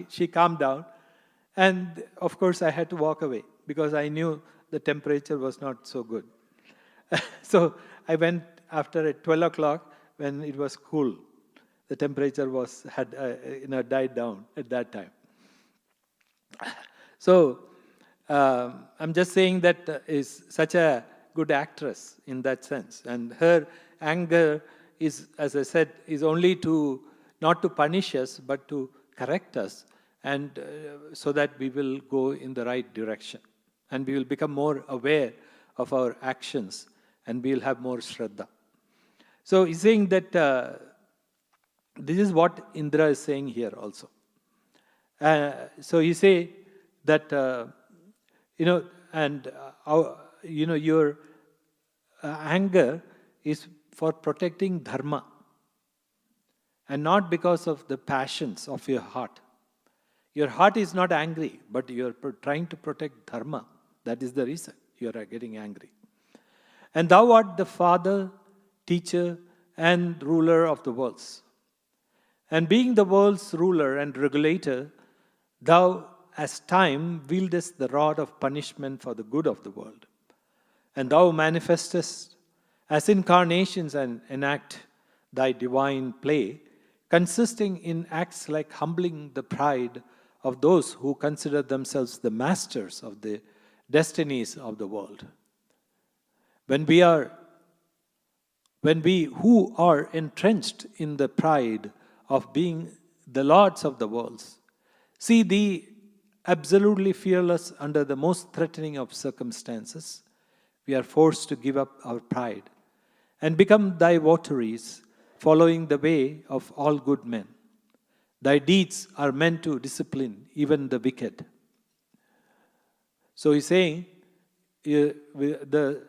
She calmed down. And of course I had to walk away because I knew the temperature was not so good. So I went after at 12 o'clock when it was cool. The temperature had died down at that time. So I'm just saying that is such a good actress in that sense. And her anger is, as I said, is only not to punish us, but to correct us, and so that we will go in the right direction. And we will become more aware of our actions, and we will have more Shraddha. So he's saying that this is what Indra is saying here also. So he say that, your anger is for protecting dharma, and not because of the passions of your heart. Your heart is not angry, but you are trying to protect dharma. That is the reason you are getting angry. And thou art the father, teacher, and ruler of the worlds. And being the world's ruler and regulator, thou, as time, wieldest the rod of punishment for the good of the world. And thou manifestest as incarnations and enact thy divine play, consisting in acts like humbling the pride of those who consider themselves the masters of the destinies of the world. When we who are entrenched in the pride of being the lords of the worlds, see thee absolutely fearless under the most threatening of circumstances, we are forced to give up our pride and become thy votaries, following the way of all good men. Thy deeds are meant to discipline even the wicked. So he's saying, the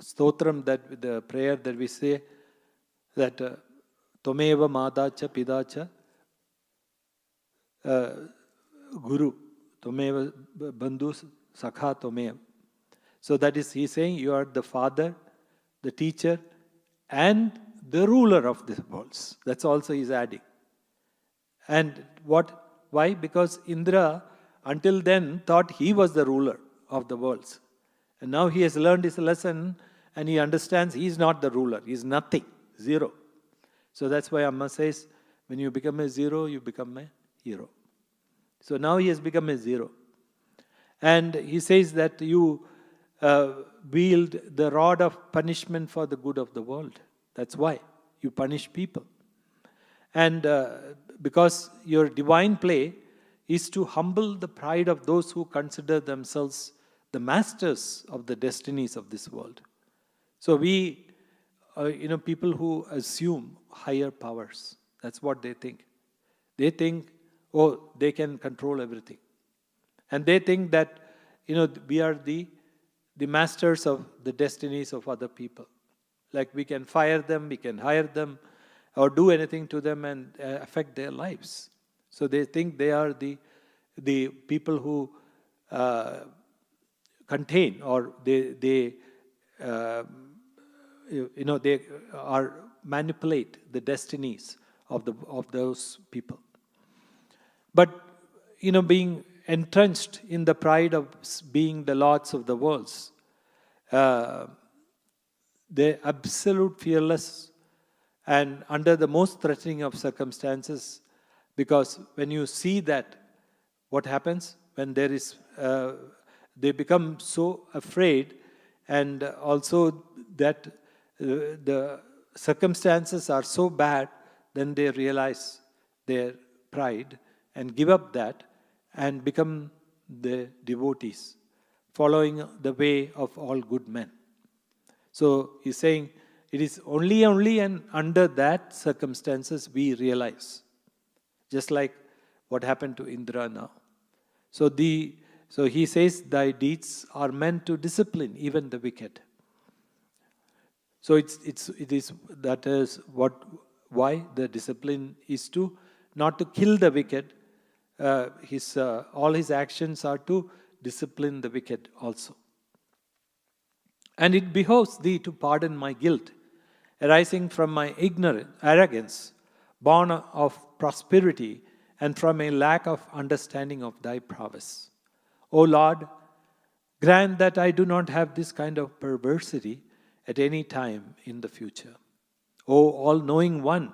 stotram, that the prayer that we say, that Tomeva Madacha Pidacha Guru, Tomeva Bandhu Sakha Tomeva. So that is, he's saying, you are the father, the teacher, and the ruler of the worlds. That's also he's adding. And why? Because Indra, until then, thought he was the ruler of the worlds. And now he has learned his lesson, and he understands he is not the ruler. He is nothing, zero. So that's why Amma says, when you become a zero, you become a hero. So now he has become a zero. And he says that you wield the rod of punishment for the good of the world. That's why you punish people. And because your divine play is to humble the pride of those who consider themselves the masters of the destinies of this world. So we, people who assume higher powers, that's what they think. They think, they can control everything. And they think that, we are the the masters of the destinies of other people. Like we can fire them, we can hire them, or do anything to them and affect their lives. So they think they are the people who contain, or they are manipulate the destinies of those people. But being entrenched in the pride of being the lords of the worlds, they're absolute fearless and under the most threatening of circumstances, because when you see that, what happens when there is, they become so afraid, and also that the circumstances are so bad, then they realize their pride and give up that and become the devotees, following the way of all good men. So he's saying it is only and under that circumstances we realize, just like what happened to Indra now. So he says, thy deeds are meant to discipline even the wicked. So it is that is why the discipline is to not to kill the wicked. All his actions are to discipline the wicked also. And it behoves thee to pardon my guilt, arising from my arrogance, born of prosperity, and from a lack of understanding of thy prowess. O Lord, grant that I do not have this kind of perversity at any time in the future. O all-knowing one,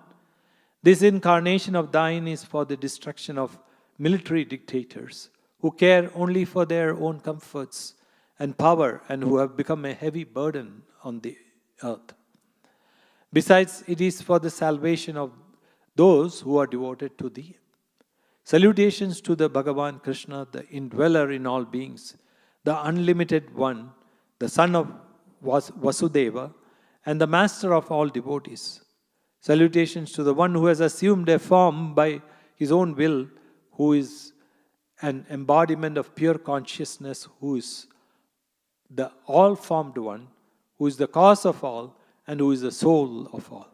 this incarnation of thine is for the destruction of military dictators who care only for their own comforts and power, and who have become a heavy burden on the earth. Besides, it is for the salvation of those who are devoted to thee. Salutations to the Bhagavan Krishna, the indweller in all beings, the unlimited one, the son of Vasudeva, and the master of all devotees. Salutations to the one who has assumed a form by his own will, who is an embodiment of pure consciousness, who is the all-formed one, who is the cause of all, and who is the soul of all.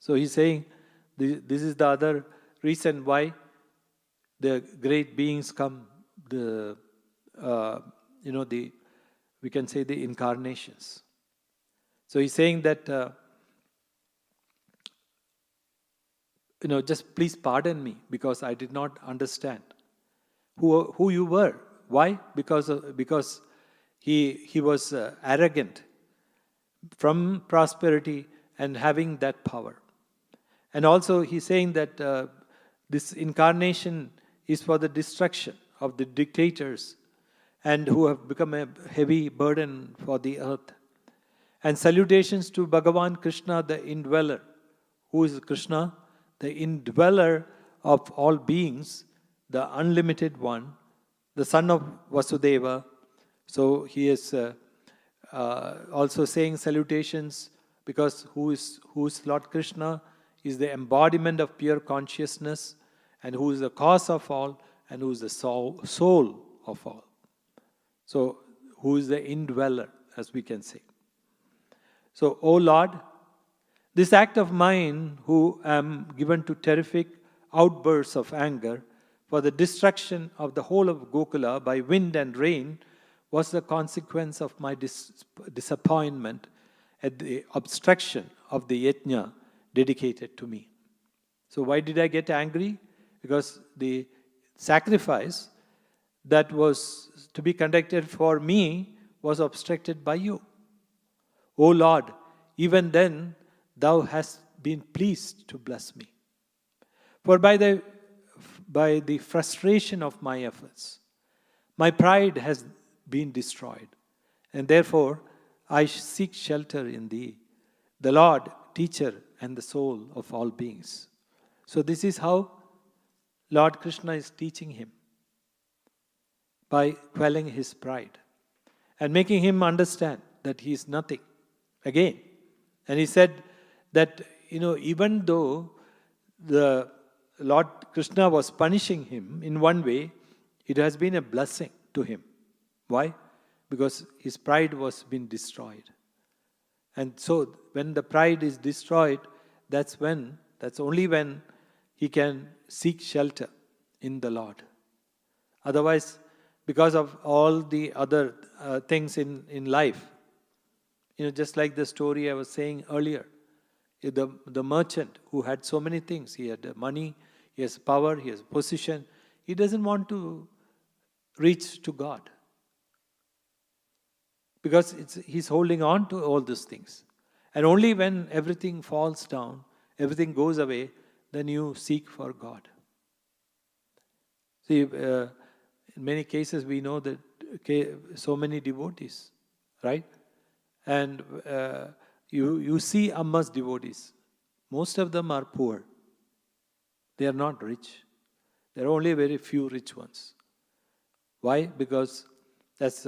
So he's saying this is the other reason why the great beings come, we can say the incarnations. So he's saying that, just please pardon me because I did not understand who you were. Why? Because he was arrogant from prosperity and having that power. And also he's saying that this incarnation is for the destruction of the dictators and who have become a heavy burden for the earth. And salutations to Bhagavan Krishna, the indweller. Who is Krishna? The indweller of all beings, the unlimited one, the son of Vasudeva. So he is also saying salutations because who is Lord Krishna is the embodiment of pure consciousness, and who is the cause of all, and who is the soul of all. So who is the indweller, as we can say. So, O Lord, this act of mine, who am given to terrific outbursts of anger for the destruction of the whole of Gokula by wind and rain, was the consequence of my disappointment at the obstruction of the yajna dedicated to me. So why did I get angry? Because the sacrifice that was to be conducted for me was obstructed by you. O Lord, even then thou hast been pleased to bless me. For by the frustration of my efforts, my pride has been destroyed, and therefore I seek shelter in thee, the Lord, teacher, and the soul of all beings. So this is how Lord Krishna is teaching him, by quelling his pride and making him understand that he is nothing again. And he said that, even though the Lord Krishna was punishing him in one way, it has been a blessing to him. Why? because his pride was being destroyed. And so when the pride is destroyed, that's only when he can seek shelter in the Lord. Otherwise, because of all the other things in life, just like the story I was saying earlier, the merchant who had so many things, he had money, he has power, he has position, he doesn't want to reach to God. Because he's holding on to all these things. And only when everything falls down, everything goes away, then you seek for God. See, in many cases we know that so many devotees, right? And you see Amma's devotees. Most of them are poor. They are not rich. There are only very few rich ones. Why? Because that's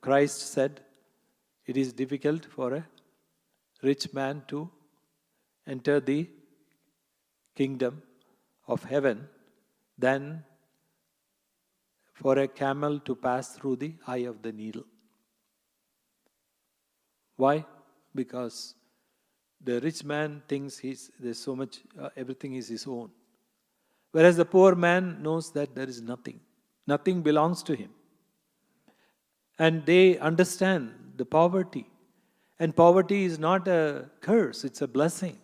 Christ said, it is difficult for a rich man to enter the kingdom of heaven than for a camel to pass through the eye of the needle. Why? Because the rich man thinks there's so much, everything is his own. Whereas the poor man knows that there is nothing. Nothing belongs to him. And they understand the poverty. And poverty is not a curse, it's a blessing.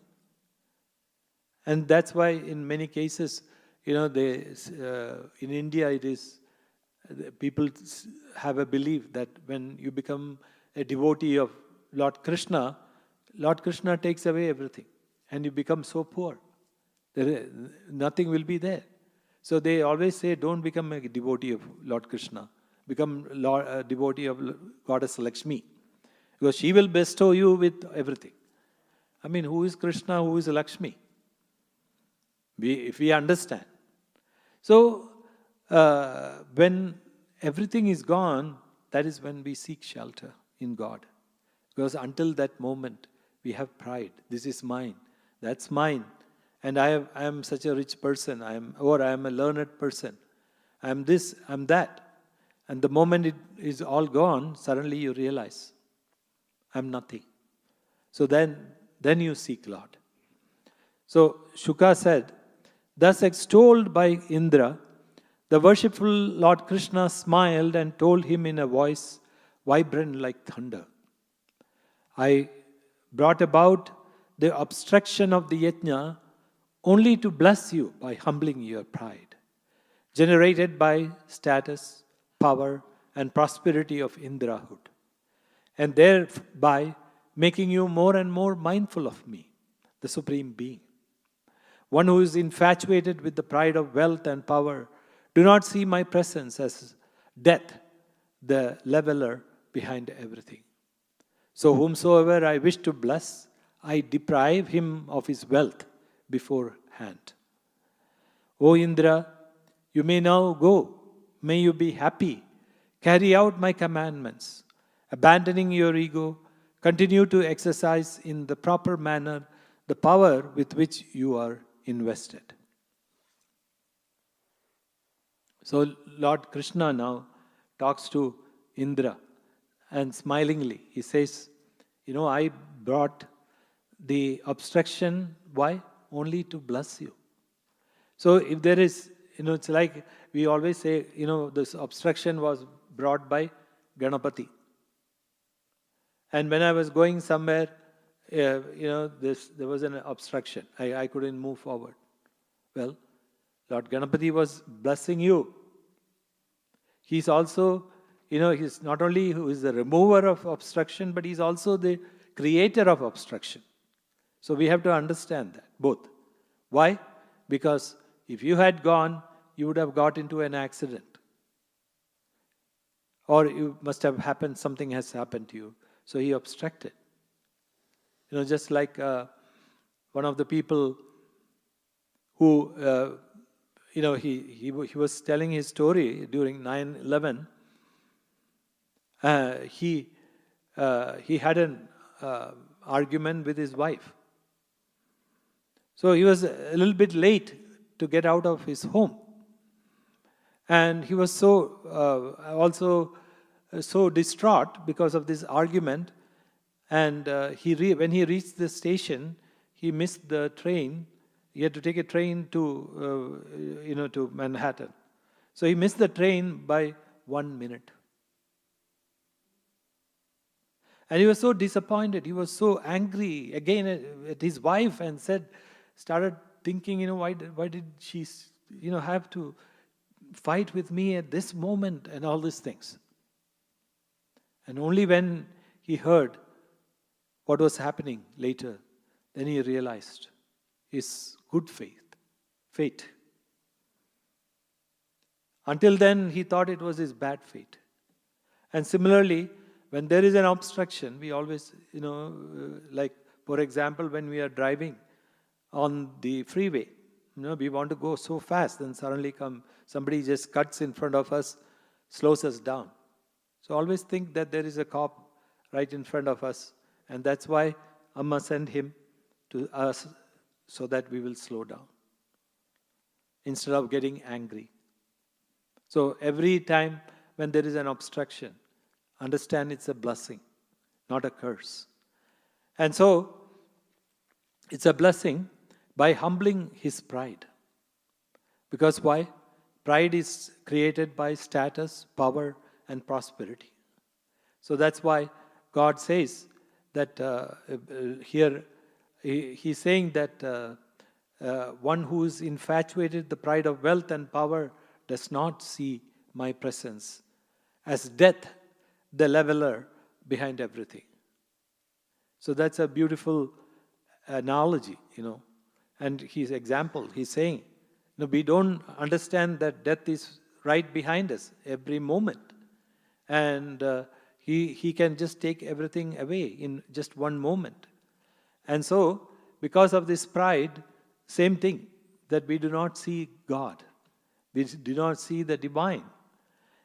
And that's why in many cases, in India it is, people have a belief that when you become a devotee of Lord Krishna takes away everything. And you become so poor. Nothing will be there. So they always say, don't become a devotee of Lord Krishna. Become a devotee of Goddess Lakshmi. Because she will bestow you with everything. I mean, who is Krishna, who is Lakshmi? If we understand. So, when everything is gone, that is when we seek shelter in God. Because until that moment, we have pride. This is mine. That's mine. And I am such a rich person. I am a learned person. I am this, I am that. And the moment it is all gone, suddenly you realize, I am nothing. So then you seek Lord. So Shuka said, thus extolled by Indra, the worshipful Lord Krishna smiled and told him in a voice vibrant like thunder, I brought about the obstruction of the yajna only to bless you by humbling your pride, generated by status, power, and prosperity of Indrahood, and thereby making you more and more mindful of me, the Supreme Being. One who is infatuated with the pride of wealth and power, do not see my presence as death, the leveler behind everything. So whomsoever I wish to bless, I deprive him of his wealth beforehand. O Indra, you may now go. May you be happy. Carry out my commandments. Abandoning your ego, continue to exercise in the proper manner the power with which you are invested. So Lord Krishna now talks to Indra and smilingly he says, I brought the obstruction, why? Only to bless you. So if there is, it's like we always say, this obstruction was brought by Ganapati. And when I was going somewhere, there was an obstruction. I couldn't move forward. Well, Lord Ganapati was blessing you. He's also, he's not only who is the remover of obstruction, but he's also the creator of obstruction. So we have to understand that, both. Why? Because if you had gone, you would have got into an accident. Or you must have happened, something has happened to you. So he obstructed. Just like one of the people who, he was telling his story during 9/11. He had an argument with his wife. So he was a little bit late to get out of his home. And he was so also so distraught because of this argument, and when he reached the station, he missed the train. He had to take a train to Manhattan. So he missed the train by 1 minute. And he was so disappointed. He was so angry again at his wife, and started thinking, why did she, have to fight with me at this moment and all these things. And only when he heard what was happening later, then he realized his good fate. Until then, he thought it was his bad fate. And similarly, when there is an obstruction, we always, like, for example, when we are driving on the freeway, we want to go so fast, then suddenly somebody just cuts in front of us, slows us down. So always think that there is a cop right in front of us, and that's why Amma sent him to us so that we will slow down instead of getting angry. So every time when there is an obstruction, understand it's a blessing, not a curse. And so it's a blessing by humbling his pride. Because why? Pride is created by status, power, and prosperity. So that's why God says that here, he's saying that one who is infatuated with the pride of wealth and power does not see my presence, as death, the leveler behind everything. So that's a beautiful analogy, And his example, he's saying, we don't understand that death is right behind us every moment. And he can just take everything away in just one moment. And so, because of this pride, same thing, that we do not see God. We do not see the divine.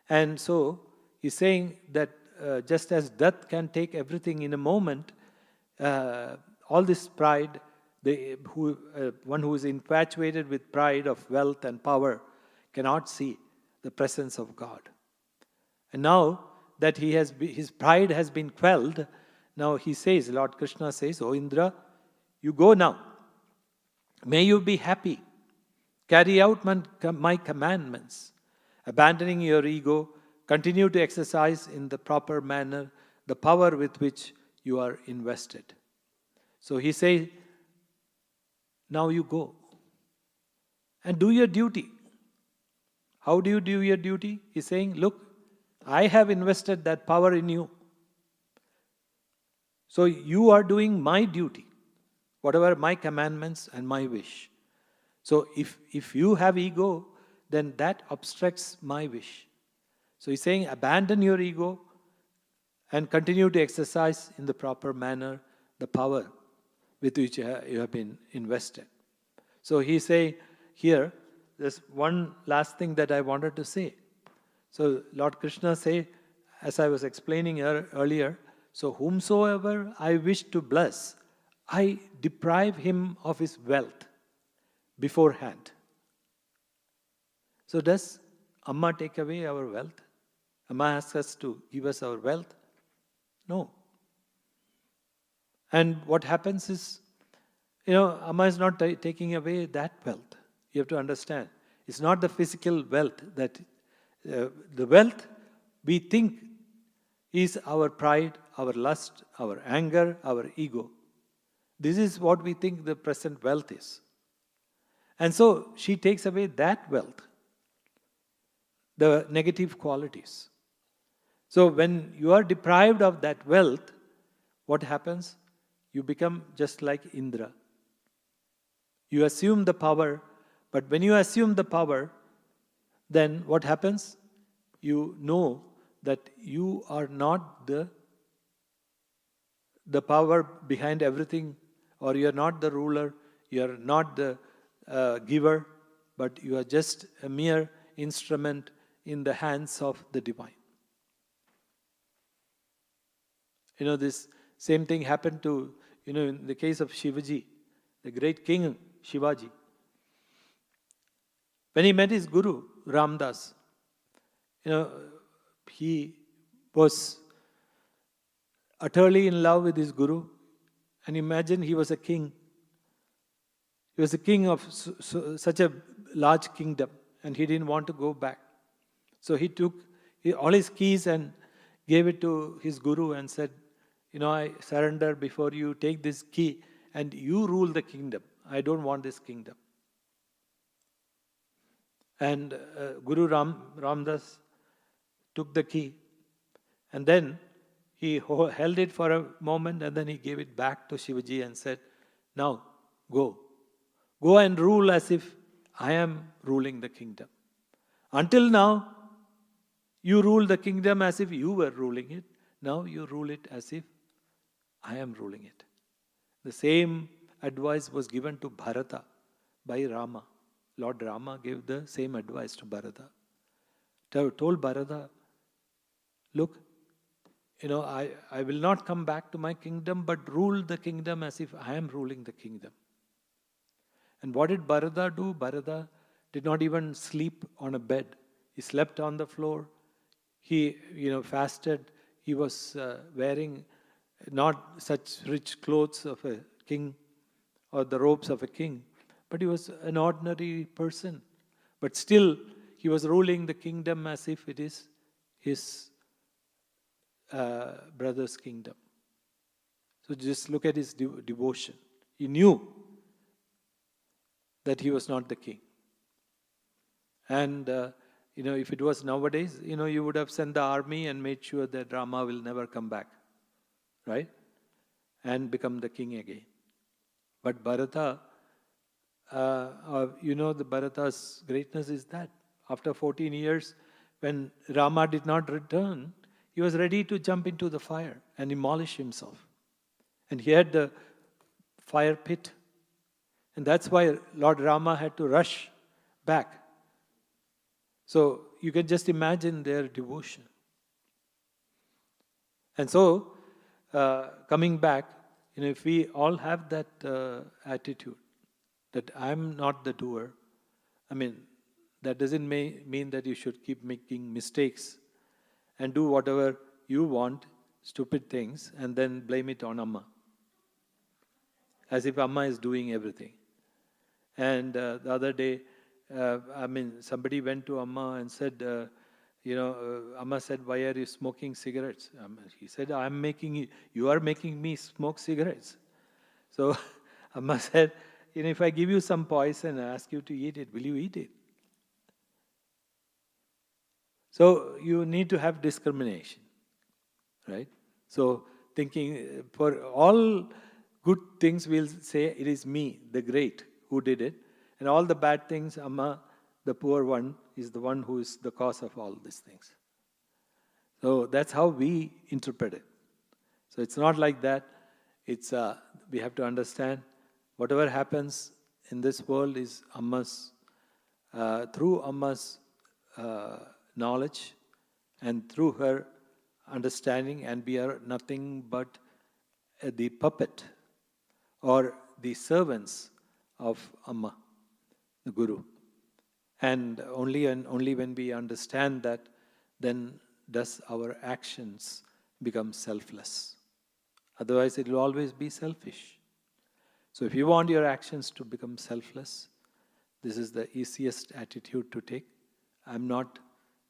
And so, he's saying that just as death can take everything in a moment, all this pride, one who is infatuated with pride of wealth and power cannot see the presence of God. And now that his pride has been quelled, now he says, Lord Krishna says, "O Indra, you go now. May you be happy. Carry out my commandments. Abandoning your ego, continue to exercise in the proper manner the power with which you are invested." So he says, now you go and do your duty. How do you do your duty? He's saying, look, I have invested that power in you. So you are doing my duty, whatever my commandments and my wish. So if you have ego, then that obstructs my wish. So he's saying, abandon your ego and continue to exercise in the proper manner the power with which you have been invested. So he's saying here, there's one last thing that I wanted to say. So Lord Krishna say, as I was explaining earlier, so whomsoever I wish to bless, I deprive him of his wealth beforehand. So does Amma take away our wealth? Amma asks us to give us our wealth? No. And what happens is, Amma is not taking away that wealth. You have to understand. It's not the physical wealth that the wealth we think is our pride, our lust, our anger, our ego. This is what we think the present wealth is. And so she takes away that wealth, the negative qualities. So when you are deprived of that wealth, what happens? You become just like Indra. You assume the power, but when you assume the power, then what happens? You know that you are not the power behind everything, or you are not the ruler, you are not the giver, but you are just a mere instrument in the hands of the divine. This same thing happened to, in the case of Shivaji, the great king Shivaji. When he met his guru, Ramdas, he was utterly in love with his guru. And imagine he was a king. He was a king of such a large kingdom, and he didn't want to go back. So he took all his keys and gave it to his guru and said, I surrender before you. Take this key and you rule the kingdom. I don't want this kingdom. And Guru Ramdas took the key, and then he held it for a moment, and then he gave it back to Shivaji and said, now go. Go and rule as if I am ruling the kingdom. Until now, you ruled the kingdom as if you were ruling it. Now you rule it as if I am ruling it. The same advice was given to Bharata by Rama. Lord Rama gave the same advice to Bharata. Told Bharata, look, I will not come back to my kingdom, but rule the kingdom as if I am ruling the kingdom. And what did Bharata do? Bharata did not even sleep on a bed. He slept on the floor. He, fasted. He was wearing not such rich clothes of a king or the robes of a king, but he was an ordinary person. But still, he was ruling the kingdom as if it is his brother's kingdom. So just look at his devotion. He knew that he was not the king. And, if it was nowadays, you would have sent the army and made sure that Rama will never come back, right? And become the king again. But Bharata, the Bharata's greatness is that after 14 years, when Rama did not return, he was ready to jump into the fire and demolish himself. And he had the fire pit. And that's why Lord Rama had to rush back. So you can just imagine their devotion. And so, coming back, if we all have that attitude, that I'm not the doer, that doesn't mean that you should keep making mistakes and do whatever you want, stupid things, and then blame it on Amma. As if Amma is doing everything. And the other day, somebody went to Amma and said, Amma said, why are you smoking cigarettes? He said, you are making me smoke cigarettes. So Amma said, if I give you some poison and ask you to eat it, will you eat it? So you need to have discrimination, right? So thinking, for all good things we'll say, it is me, the great, who did it. And all the bad things, Amma, the poor one, is the one who is the cause of all these things. So that's how we interpret it. So it's not like that. It's we have to understand whatever happens in this world is Amma's, through Amma's knowledge and through her understanding, and we are nothing but the puppet or the servants of Amma, the Guru. And only when we understand that, then does our actions become selfless. Otherwise, it will always be selfish. So if you want your actions to become selfless, this is the easiest attitude to take. I'm not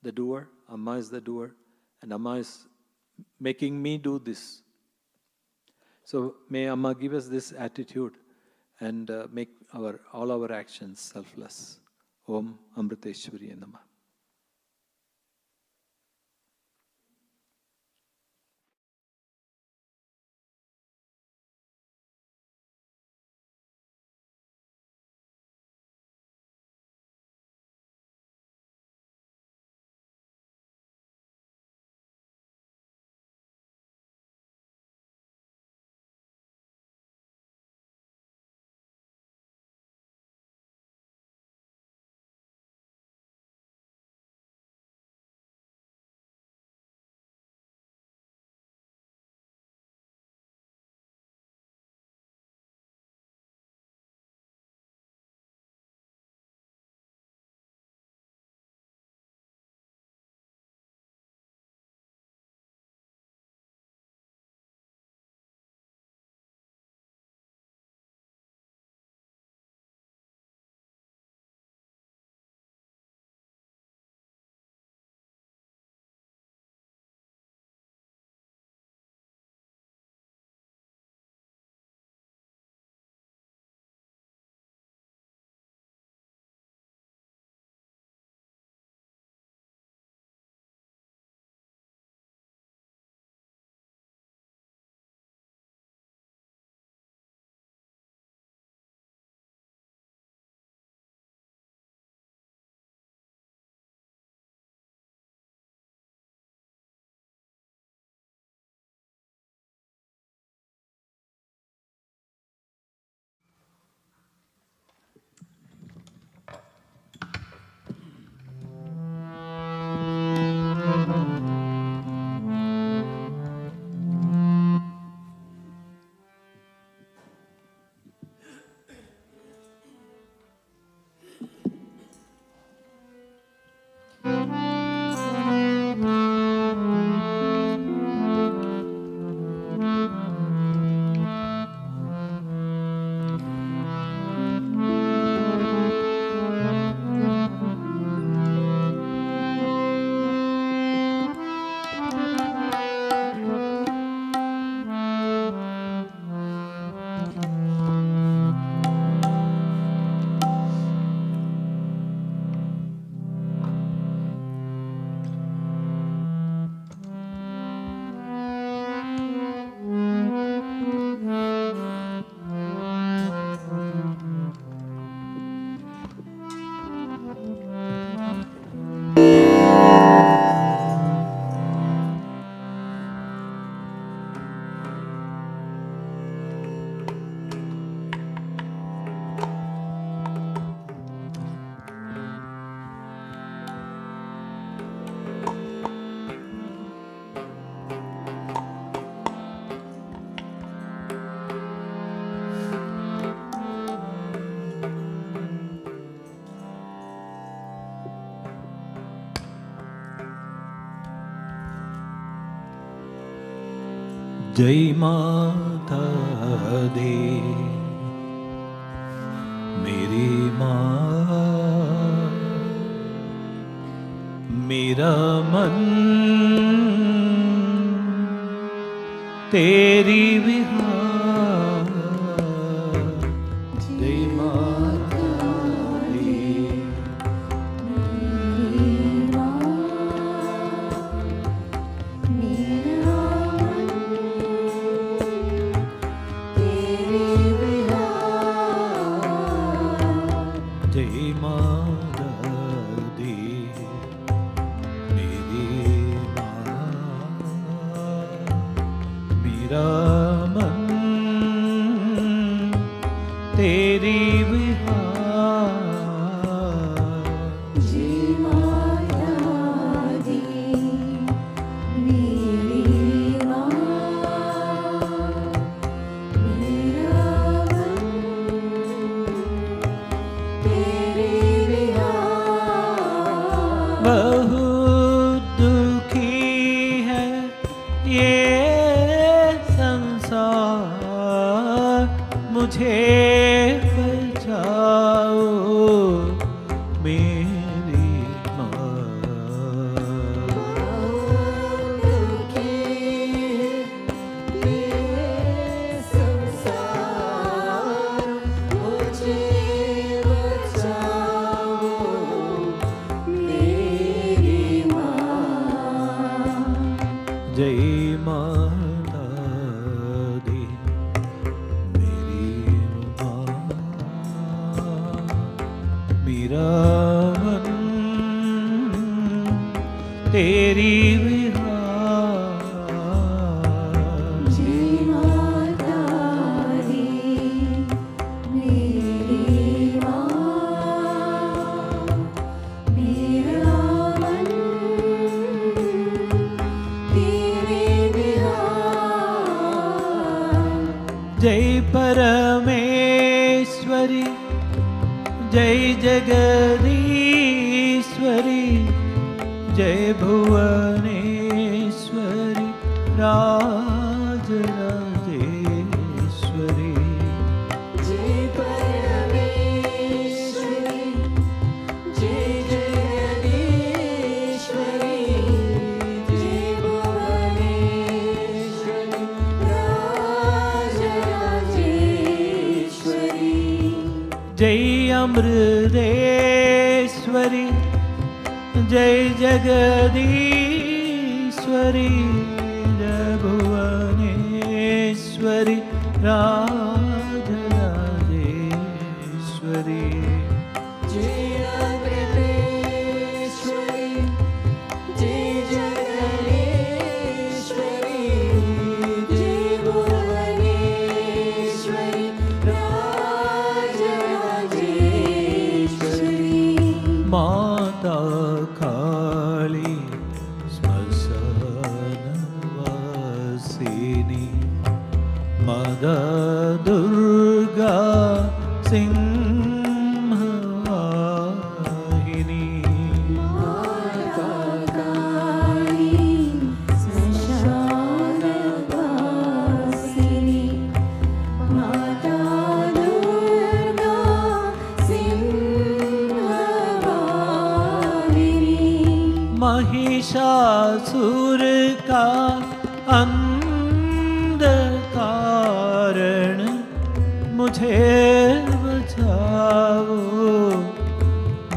the doer, Amma is the doer, and Amma is making me do this. So may Amma give us this attitude and make all our actions selfless. Om Amriteshwari Namah. जय माता दे मेरी माँ, मेरा मन तेरी विहार। जय माता दी मेरी माँ, मेरा मन तेरी विहार। जय माता दी मेरी माँ, मेरा मन तेरी विहार। जय माता दी मेरी माँ, मेरा मन तेरी विहार। बहुत दुखी है ये संसार, मुझे बचाओ मेरी माँ। दुखी ये संसार, मुझे बचाओ मेरी माँ। जय माता दी मेरी माँ, मेरा मन तेरी विहार। जय माता दी मेरी माँ, मेरा मन तेरे विहार। जय परमेश्वरी, जय जगदीश्वरी, जय भुवनेश्वरी, राजराजेश्वरी। जय परमेश्वरी, जय जगदीश्वरी, जय भुवनेश्वरी, राजराजेश्वरी। जय अमृतेश्वरी, जय जगदीश्वरी, जय भुवनेश्वरी, राजराजेश्वरी। जय अमृतेश्वरी, जय जगदीश्वरी, जय भुवनेश्वरी, राजराजेश्वरी। माता काली श्मशानवासिनी, माता दुर्गा सिंहवाहिनी। माता काली श्मशानवासिनी, माता दुर्गा सिंहवाहिनी। महिषासुर का अंधकारण, मुझे बचाओ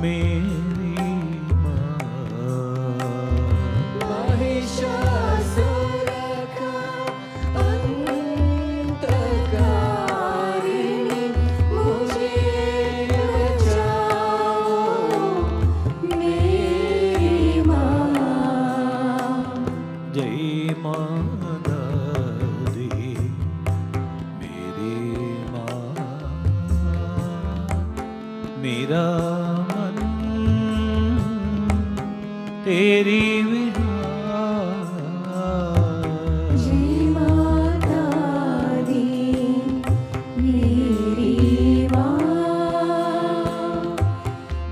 मेरी माँ। महिषासुर का अंधकारिणी, मुझे बचाओ मेरी माँ। जय माता दी मेरी माँ, मेरा मन तेरी विहार। जय माता दी मेरी माँ,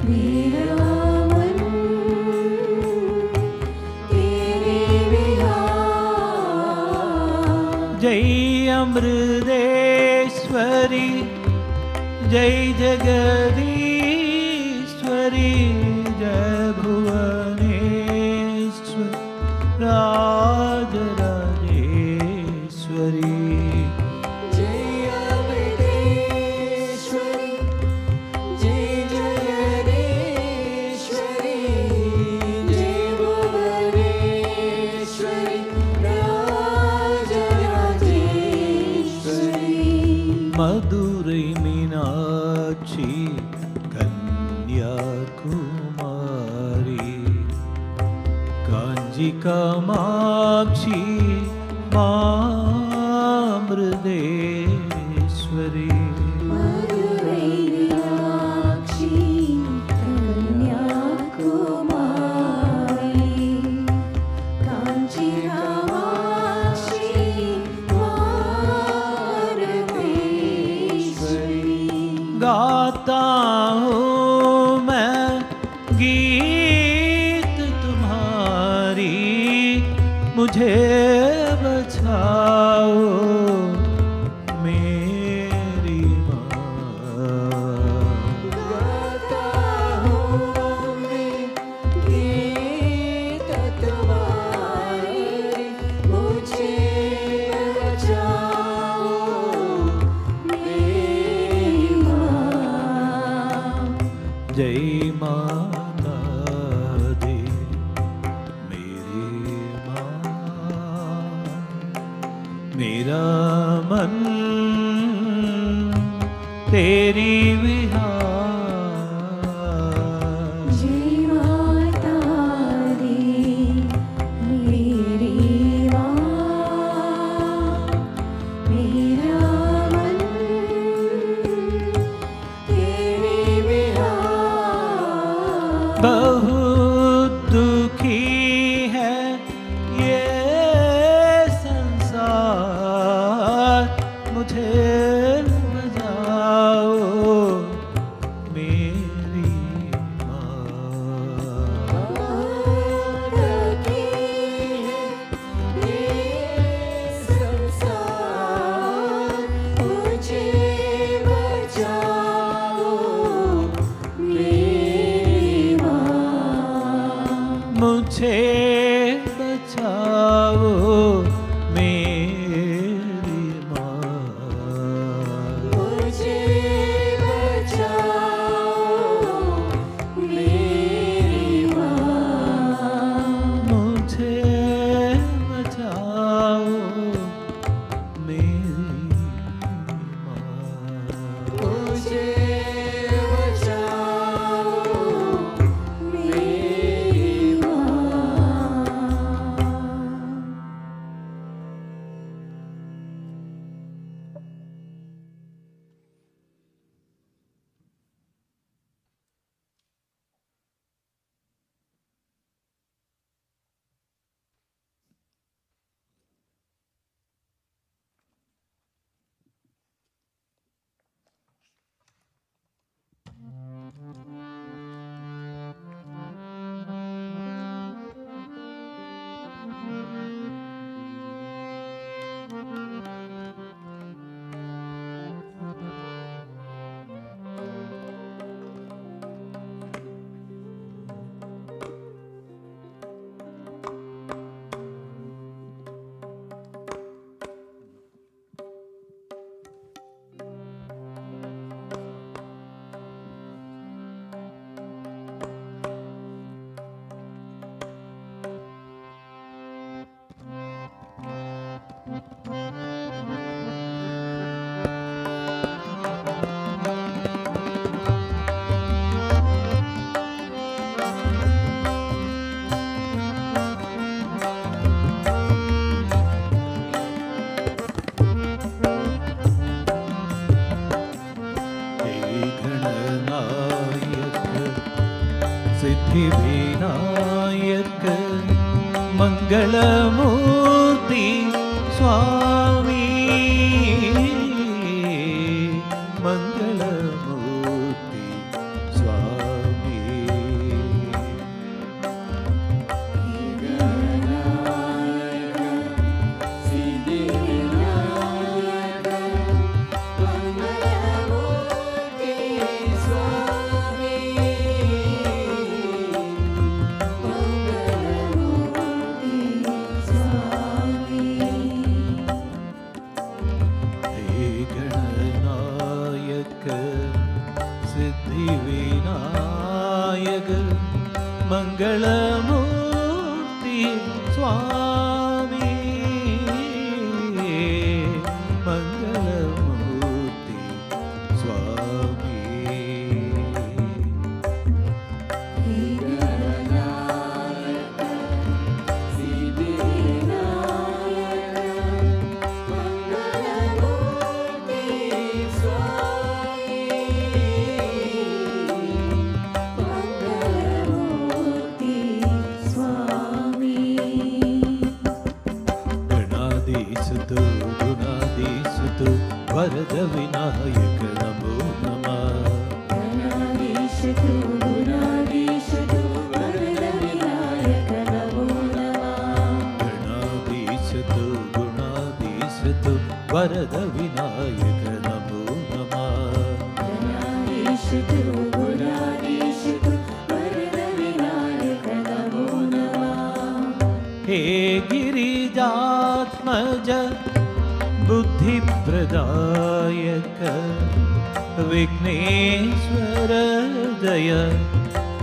मेरा मन तेरे विहार। जगदीश्वरी जय भुवनेश्वर राजराजेश्वरी जय अमृतेश्वरी जय जगदीश्वरी जय भुवनेश्वरी राजराजेश्वरी मधुरै मीनाक्षी कन्याकुमारी कांची कामाक्षी मामृदेश्वरी मधुरै मीनाक्षी कन्याकुमारी कांची कामाक्षी मामृदेश्वरी गाता हूँ मैं गीत तुम्हारी मुझे बचाओ मेरी माँ गाता हूँ मैं गीत तुम्हारी मुझे बचाओ मेरी माँ जय माता दी मेरी माँ मेरा मन तेरी विहार जय माता दी मेरी माँ मेरा मन तेरी विहार बहुत दुखी है ये संसार मुझे बचाओ मेरी माँ मुझे बचाओ मेरी माँ मुझे बचाओ मेरी माँ मुझे बचाओ मेरी माँ मुझे बचाओ मेरी सिद्धिविनायक मंगलमूर्ति स्वामी मंगलमूर्ति स्वामी सिद्धिविनायक मंगलमूर्ति सिद्धिविनायक मंगलमूर्ति स्वामी मंगलमूर्ति स्वामी वरद विनायक नमो नमः गणाधीशतु गुणाधीशतु वरद विनायक नमो नमः गणाधीशतु गुणाधीशतु वरद विनायक नमो नमः गणाधीशतु गुणाधीशतु वरद विनायक नमो नमः हे गिरिजात्मज बुद्धि प्रदायक विघ्नेश्वर जय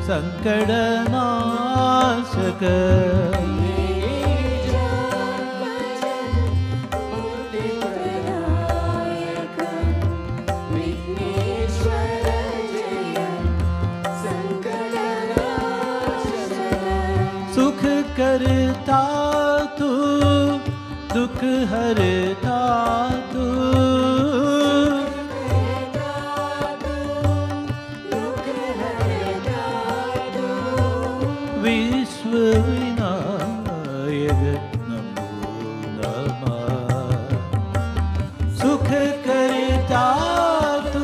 संकटनाशक सुख करता तू दुख हरता तू विश्व विनायक नमो नमः सुख करता तू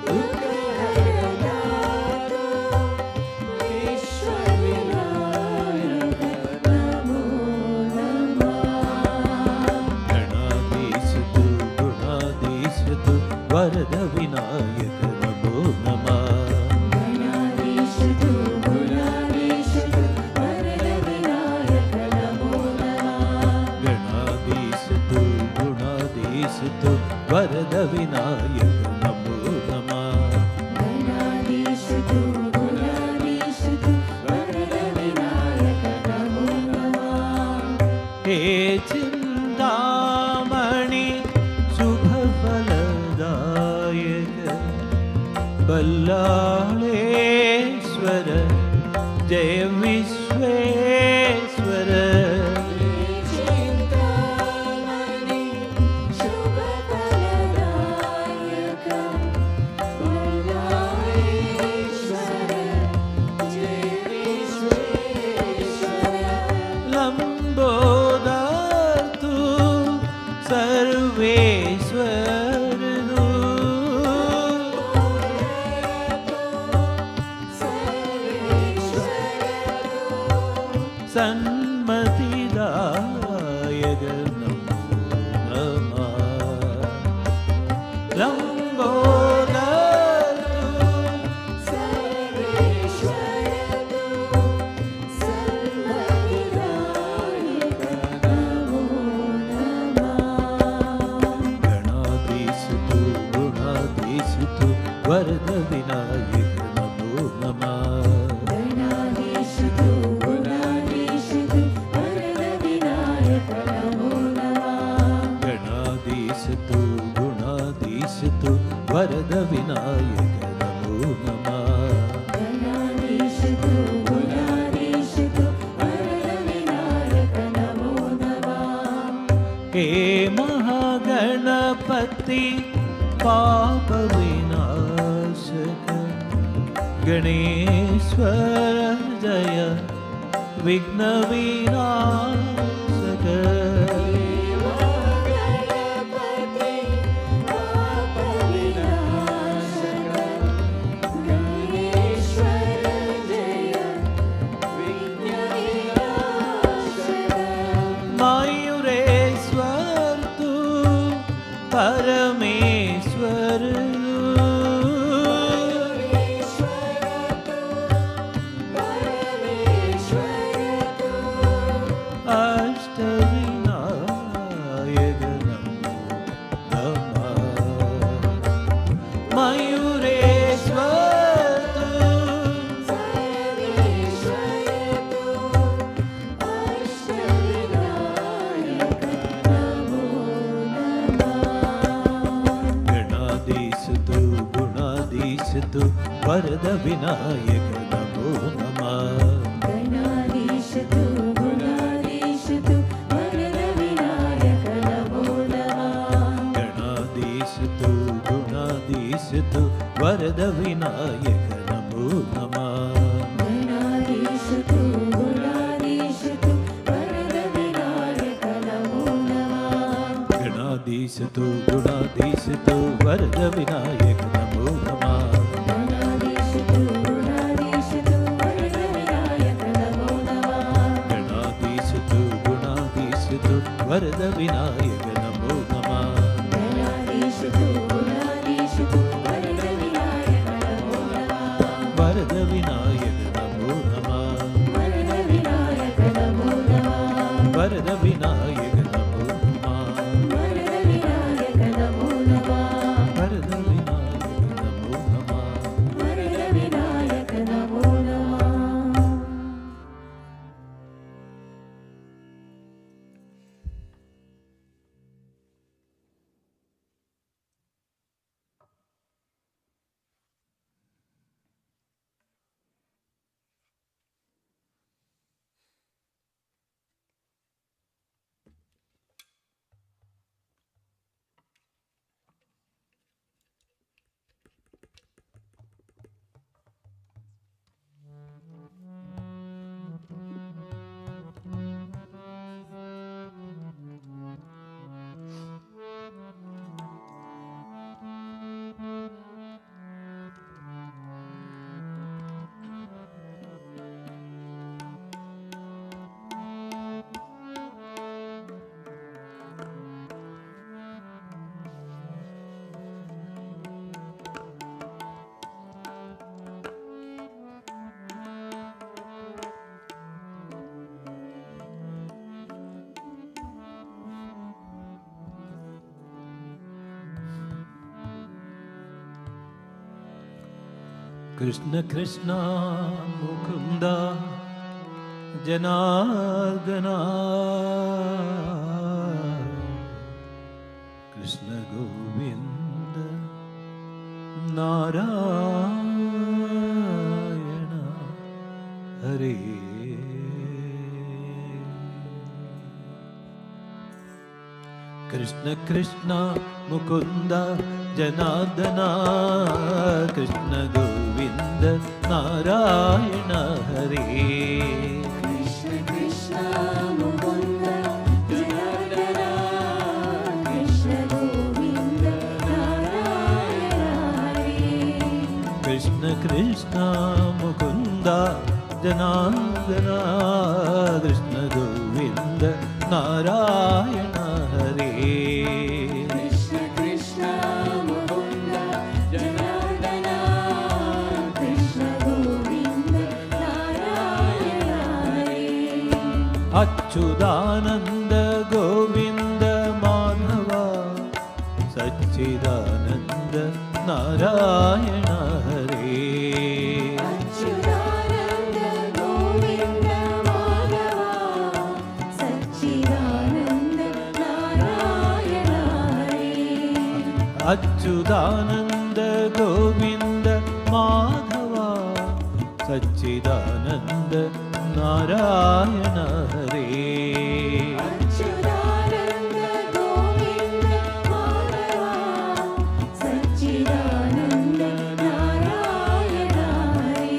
दुख विश्व विनायक नमो वरद विनायक नमो नमः गणाधीशतु गुणाधीशतु वरद विनायक नमो नमः गणाधीशतु गुणाधीशतु वरद विनायक नमो नमः गणाधीशतु गुणाधीशतु वरद विनायक नमो नमः हे चिन्तामणि शुभ फलदायक बल्लाळेश्वर जय विश्वेश्वर चिन्तामणि शुभफलदायक बल्लाळेश्वर जय विश्वेश्वर लंबोदर तू सर्वेश्वर सन्मतिदायक नमो नमः लंबोदर गणाधीशतु गुणाधीशतु वरद विनायक नमो नमः गणाधीशतु गुणाधीशतु वरद विनायक नमो नमः गणाधीशतु गुणाधीशतु वरद विनायक नमो नमः गणाधीशतु गुणाधीशतु वरद विनायक नमो नमः हे महागणपति पाप विनाशक गणेश्वर जय विघ्न विनाशक गणपति पाप विनाशक गणेश्वर जय विघ्न विनाशक मयूरेश्वर तू परमेश्वर गणाधीशतु वरद विनायक नमो नमः गणाधीशतु गुणाधीशतु वरद विनायक नमो नमः गणाधीशतु गुणाधीशतु वरद विनायक नमो नमः गणाधीशतु गुणाधीशतु वरद विनायक नमो नमः गणाधीशतु गुणाधीशतु वरद विनायक नमो नमः गणाधीशतु गुणाधीशतु वरद विनायक नमो नमः गणाधीशतु गुणाधीशतु वरद विनायक नमो नमः गणाधीशतु गुणाधीशतु वरद विनायक नमो नमः वरद विनायक नमो नमः वरद विनायक नमो नमः वरद विनायक नमो नमः वरद विनायक नमो नमः वरद विनायक नमो नमः वरद विनायक नमो नमः कृष्ण कृष्ण मुकुंद जनार्दना कृष्ण गोविंद नारायण हरे कृष्ण कृष्ण मुकुंद जनार्दना कृष्ण गोविंद नारायण हरे कृष्ण कृष्ण मुकुंद जनार्दना कृष्ण गोविंद नारायण हरे कृष्ण कृष्ण मुकुंद जनार्दना कृष्ण गोविंद नारायण हरे कृष्ण कृष्ण मुकुंद जनार्दना कृष्ण गोविंद नारायण हरे अच्युतानंद गोविंद माधव सच्चिदानंद नारायण हरे अच्युतानंद गोविंद माधव सच्चिदानंद नारायण हरे अच्युतानंद गोविंद माधव सच्चिदानंद नारायण हरे अच्युतानंद गोविंद माधव सच्चिदानंद नारायण हरे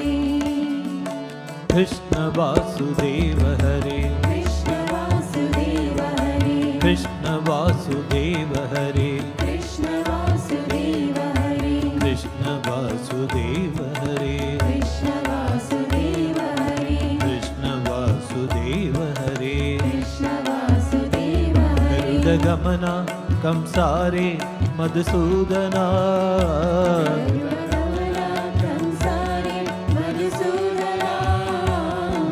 कृष्ण वासुदेव हरे कृष्ण वासुदेव हरे कृष्ण वासुदेव हरे कृष्ण वासुदेव हरे कृष्ण वासुदेव हरे कृष्ण वासुदेव हरे कृष्ण वासुदेव हरे कृष्ण वासुदेव हरे गरुडगमना कंसारे मधुसूदना कंसारे मधुसूदना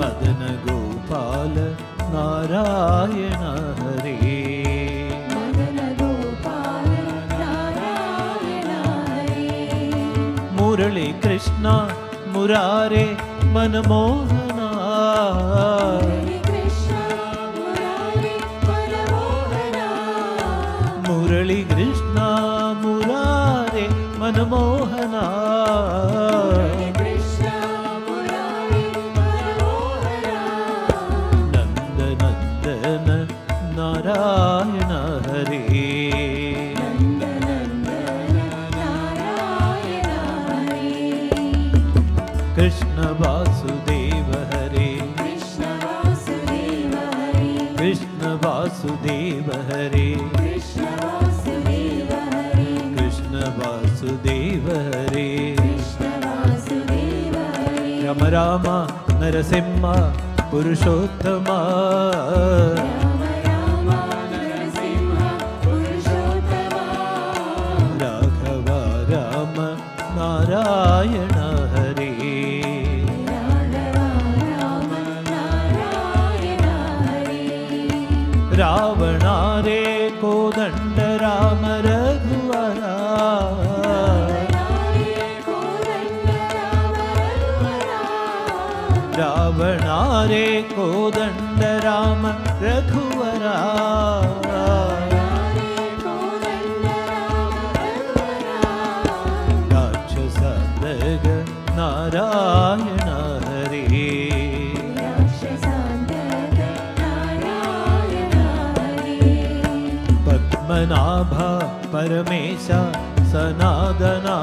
मदन गोपाल नारायण हरे मदन गोपाल नारायण हरे मुरली कृष्ण मुरारे मनमोहना हरे कृष्ण मुरारे मनमोहना मुरली कृष्ण मुरारे मनमोहना Krishna Vasudeva Hare, Krishna Vasudeva Hare, Krishna Vasudeva Hare, Krishna Vasudeva Hare, Krishna Vasudeva Hare, Krishna Vasudeva Hare, Rama Rama Narasimha Purushottama, Rama Rama Narasimha Purushottama, Raghava Rama Narayana Hare, Raghava Rama Narayana Hare, Ravana Re Kodanda Rama Raghuvara, Ravana Re Kodanda Rama Raghuvara, Rakshasa Daga Narayana Hare, Padmanabha Paramesha Sanadana,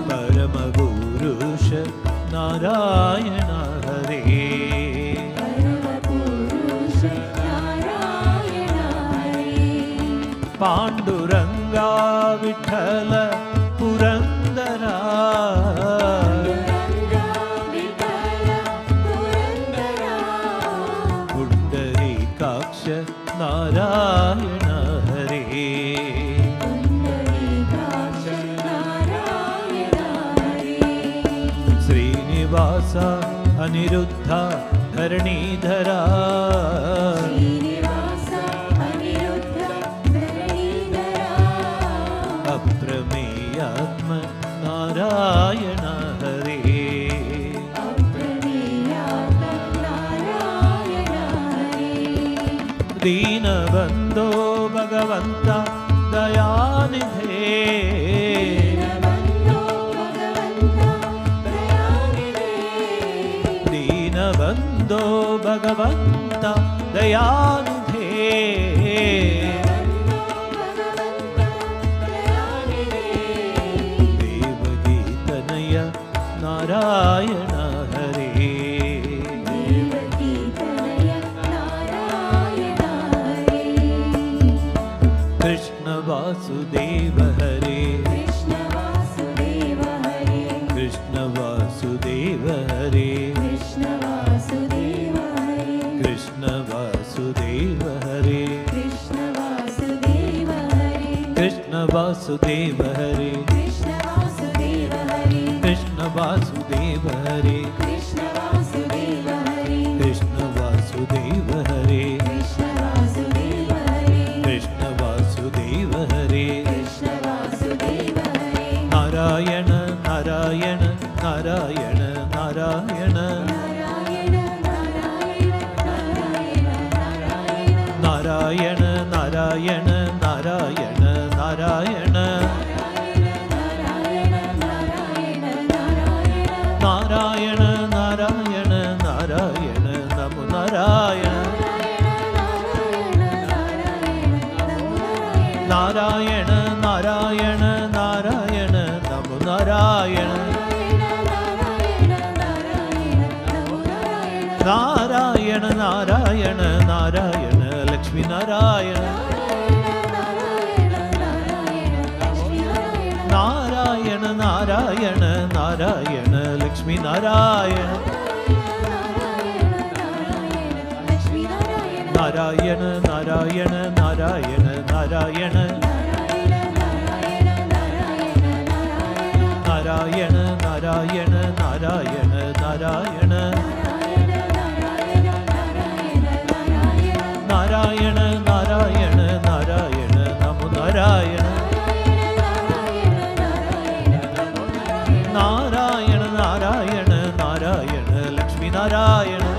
Paramagurusha Narayana Hare, Panduranga Vithala Purandara, Pundarikaksha Narayana Hare, Srinivasa Aniruddha Dharanidhara, Aprameyatma Narayana Hare, Deenabandho Bhagavanta Dayanidhe, Deenabandho Bhagavanta Dayanidhe, Devaki Tanaya Narayana Hare, Krishna Vasudeva Hare, Krishna Vasudeva Hare, Krishna Vasudeva Hare, Krishna Vasudeva Hare, Krishna Vasudeva Hare, Krishna Vasudeva Hare, Krishna Vasudeva Hare, Krishna Vasudeva Hare, Krishna Vasudeva Hare, Krishna Vasudeva Hare, Krishna Vasudeva Hare, Krishna Vasudeva Hare, Krishna Vasudeva Hare, Krishna Vasudeva Hare, Narayana Narayana Narayana Narayana, Narayana Narayana Narayana Narayana Narayana Narayana Narayana Narayana Narayana Namo Narayana Narayana Narayana Narayana Namo Narayana Narayana Narayana Narayana Lakshmi Narayana Narayana Narayana Narayana Lakshmi Narayana Narayana Narayana Narayana Narayana Narayana Narayana Narayana Narayana Narayana Narayana Narayana Namo Narayana Narayana Narayana Narayana Lakshmi Narayana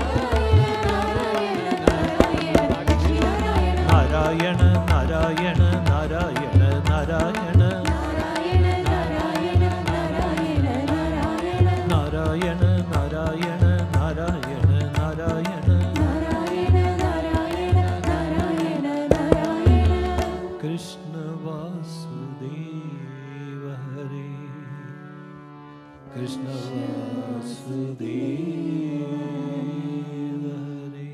Narayana Narayana Narayana Narayana Narayana Narayana Narayana Narayana Krishna Vasudeva Krishna Vasudeva Hare.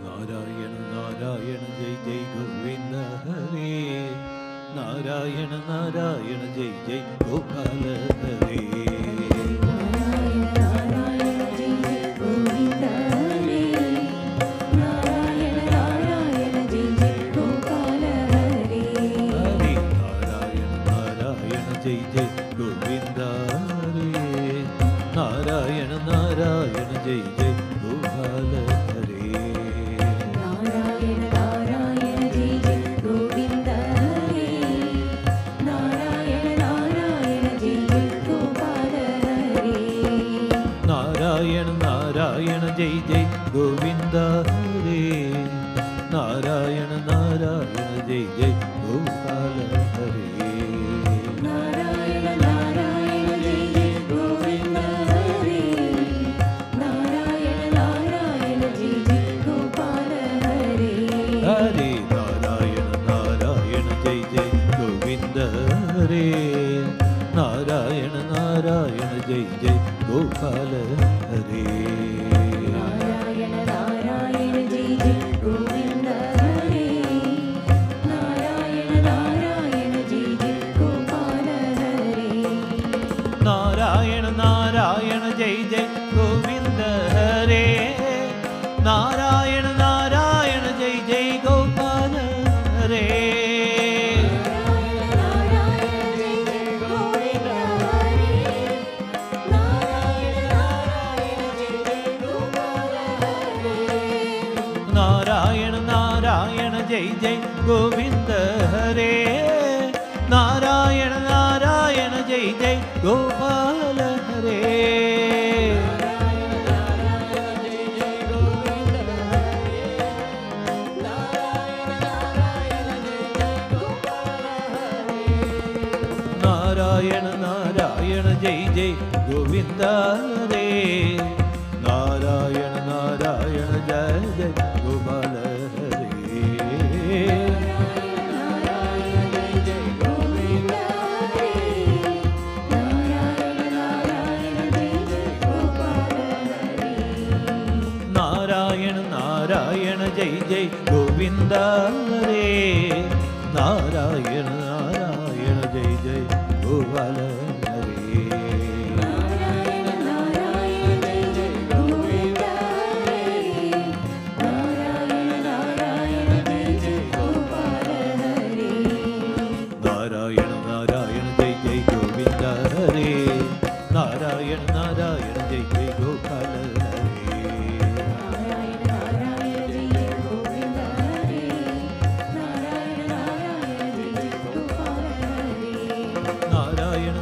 Narayana Narayana Jai Jai Govinda Hare. Narayana Narayana Jai Jai Gopala Hare. Narayana Narayana Jai Jai Gopala Hare. Narayana Narayana Jai Jai Govinda Hare. Narayana Narayana Jai Jai Gopala Hare. Narayana Narayana Jai Jai Govinda Hare. Narayana Narayana Jai Jai Gopala Hare. Narayana Narayana Jai Jai Govinda Hare. Narayana Narayana Jai Jai Gopala Hare. Hare Narayana Narayana Jai Jai Govinda Hare. Narayana Narayana Jai Jai Gopala Hare. Narayana Narayana Jai Jai Govinda Hare. Narayana Narayana Jai Jai Gopala Hare. Narayana Narayana Jai Jai Govinda Hare. Narayana Narayana Jai Jai Gopala Hare. Narayana Narayana Jai Jai Govinda Hare. Narayana Narayana Jai Jai Gopala Hare. Narayana Narayana Jai Jai Govinda Hare. Narayana Narayana Jai Jai Gopala Hare. Narayana Narayana Jai Jai Govinda Hare. Narayana Narayana Jai Jai Gopala Hare. Narayana Narayana Jai Jai Govinda Hare. Narayana Narayana Jai Jai Gopala Hare. Narayana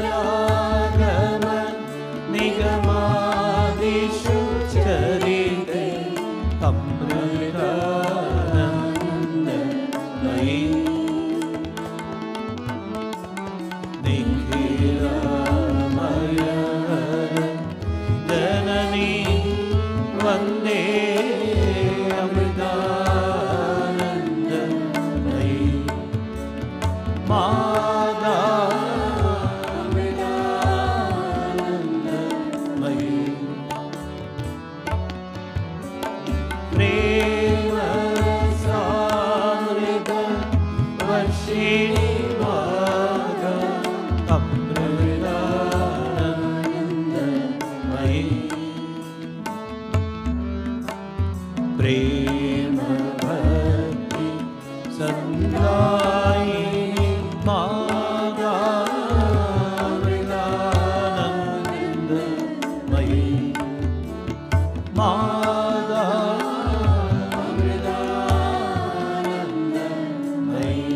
സകലാഗമ നിഗമാദിഷു ചരിതേ Amritanandamayi നിഖിലമയ ജനനീ വന്ദേ അമൃതാനന്ദമയീ മാതാ അമൃതാനന്ദമയീ പ്രേമ സാമൃത വർഷിണി മാതാ അമൃതാനന്ദമയീ പ്രേമ ഭക്തി സന്ദായിനി മാതാ അമൃതാനന്ദമയീ മാതാ അമൃതാനന്ദമയീ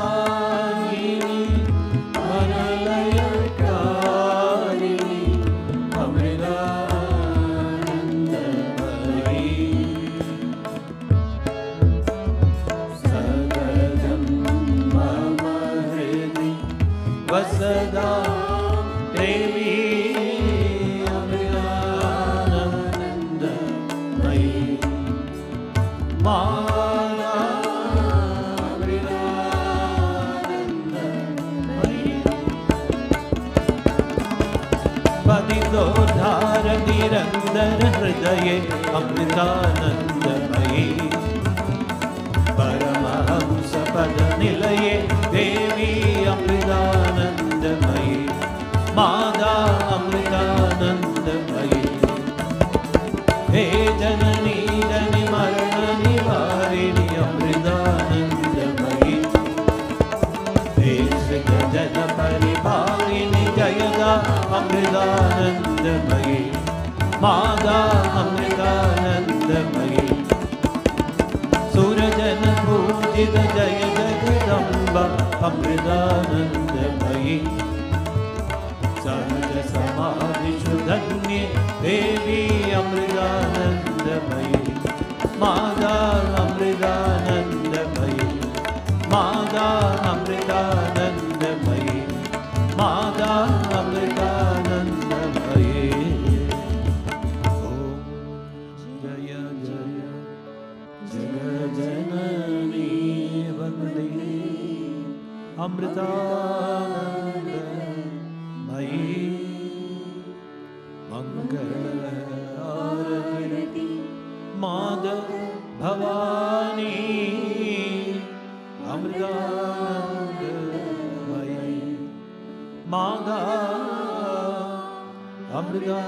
ശമരമരായിനി മനലയകാരിണി അമൃതാനന്ദമയീ സദനം മമ ഹൃദി വസദാ ദേവി അമൃതാനന്ദമയീ മാതാ അമൃതാനന്ദമയീ പതിതോദ്ധാര നിരന്തര ഹൃദയേ അമൃതാനന്ദമയീ പരമഹംസ പദ നിലയേ ദേവി അമൃതാനന്ദമയീ മാതാ അമൃതാനന്ദമയീ ഹേ ജനനീ ജനി മരണ നിവാരിണി അമൃതാനന്ദമയീ ഹേ ശ്രീ ജന പരിപാലിനി ജയദാ അമൃതാനന്ദമയീ മാതാ അമൃതാനന്ദമയീ സുരജന പൂജിത ജയ ജഗദംബ അമൃതാനന്ദമയീ സഹജ സമാധിഷു ധന്യേ ദേവി അമൃതാനന്ദമയീ മാതാ അമൃതാനന്ദമയീ മാതാ അമൃതാനന്ദമയീ മാതാ അമൃതാനന്ദമയീ ഓം ജയ ജയ ജഗജനനീ വന്ദേ അമൃതാനന്ദമയീ മംഗളാരതി മാതഃ ഭവാനി അമൃതാനന്ദമയീ മാതാ അമൃതാനന്ദമയീ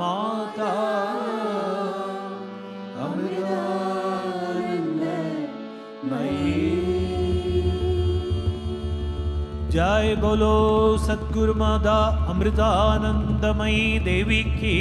മാതാ അമൃതാനന്ദമയീ जय बोलो सद्गुरु माता अमृतानंदमयी देवी की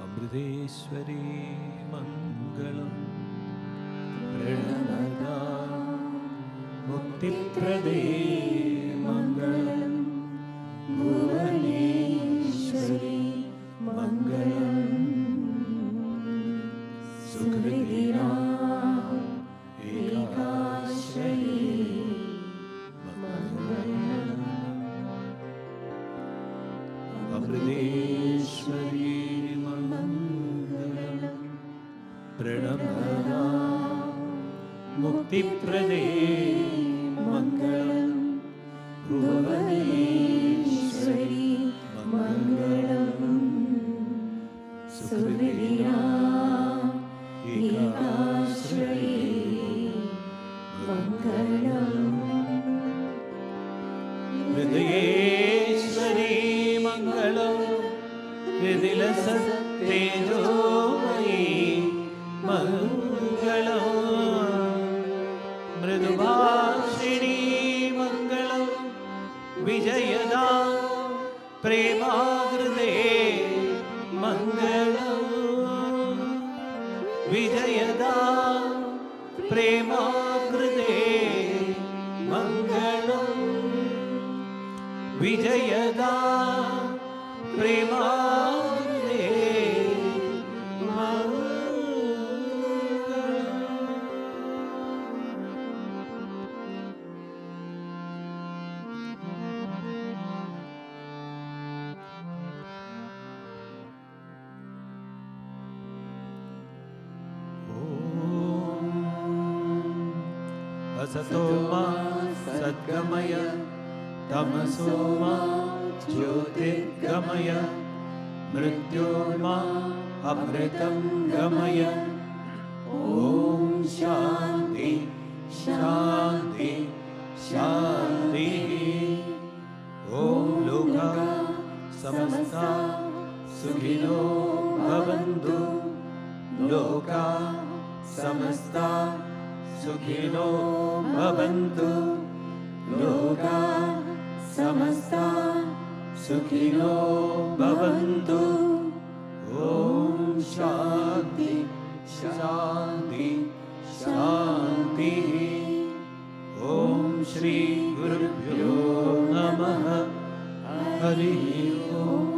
अमृतेश्वरी मंगलम प्रणमदा मुक्तिप्रदे मंगलम भुवनेश्वरी मंगलम सुकृतिना एकाश्रये मंगलम अमृतेश्वरी मंगलम प्रणमदा मुक्तिप्रदे मंगलम भुवनेश्वरी मंगलम सुकृतिना एकाश्रये मंगलम हृदयेश्वरी मंगलम हृदिलसत् तेजोमयी मङ्गलम् मृदुभाषिणी मङ्गलम् विजयदा प्रेमाग्रदे मङ्गलम् विजयदा प्रेमाग्रदे मङ्गलम् विजयदा प्रेमाग्रदे मङ्गलम्। असतो मा सद्गमय तमसो मा ज्योतिर्गमय मृत्योर्मा अमृतं गमय। ॐ शान्ति शान्ति शान्तिः। ॐ लोकाः समस्ताः सुखिनो भवन्तु। लोकाः समस्ताः सुखिनो भवन्तु। लोकाः समस्ताः सुखिनो भवन्तु। ॐ शान्ति शान्ति शान्तिः। ॐ श्री गुरुभ्यो नमः। हरिः ओम्।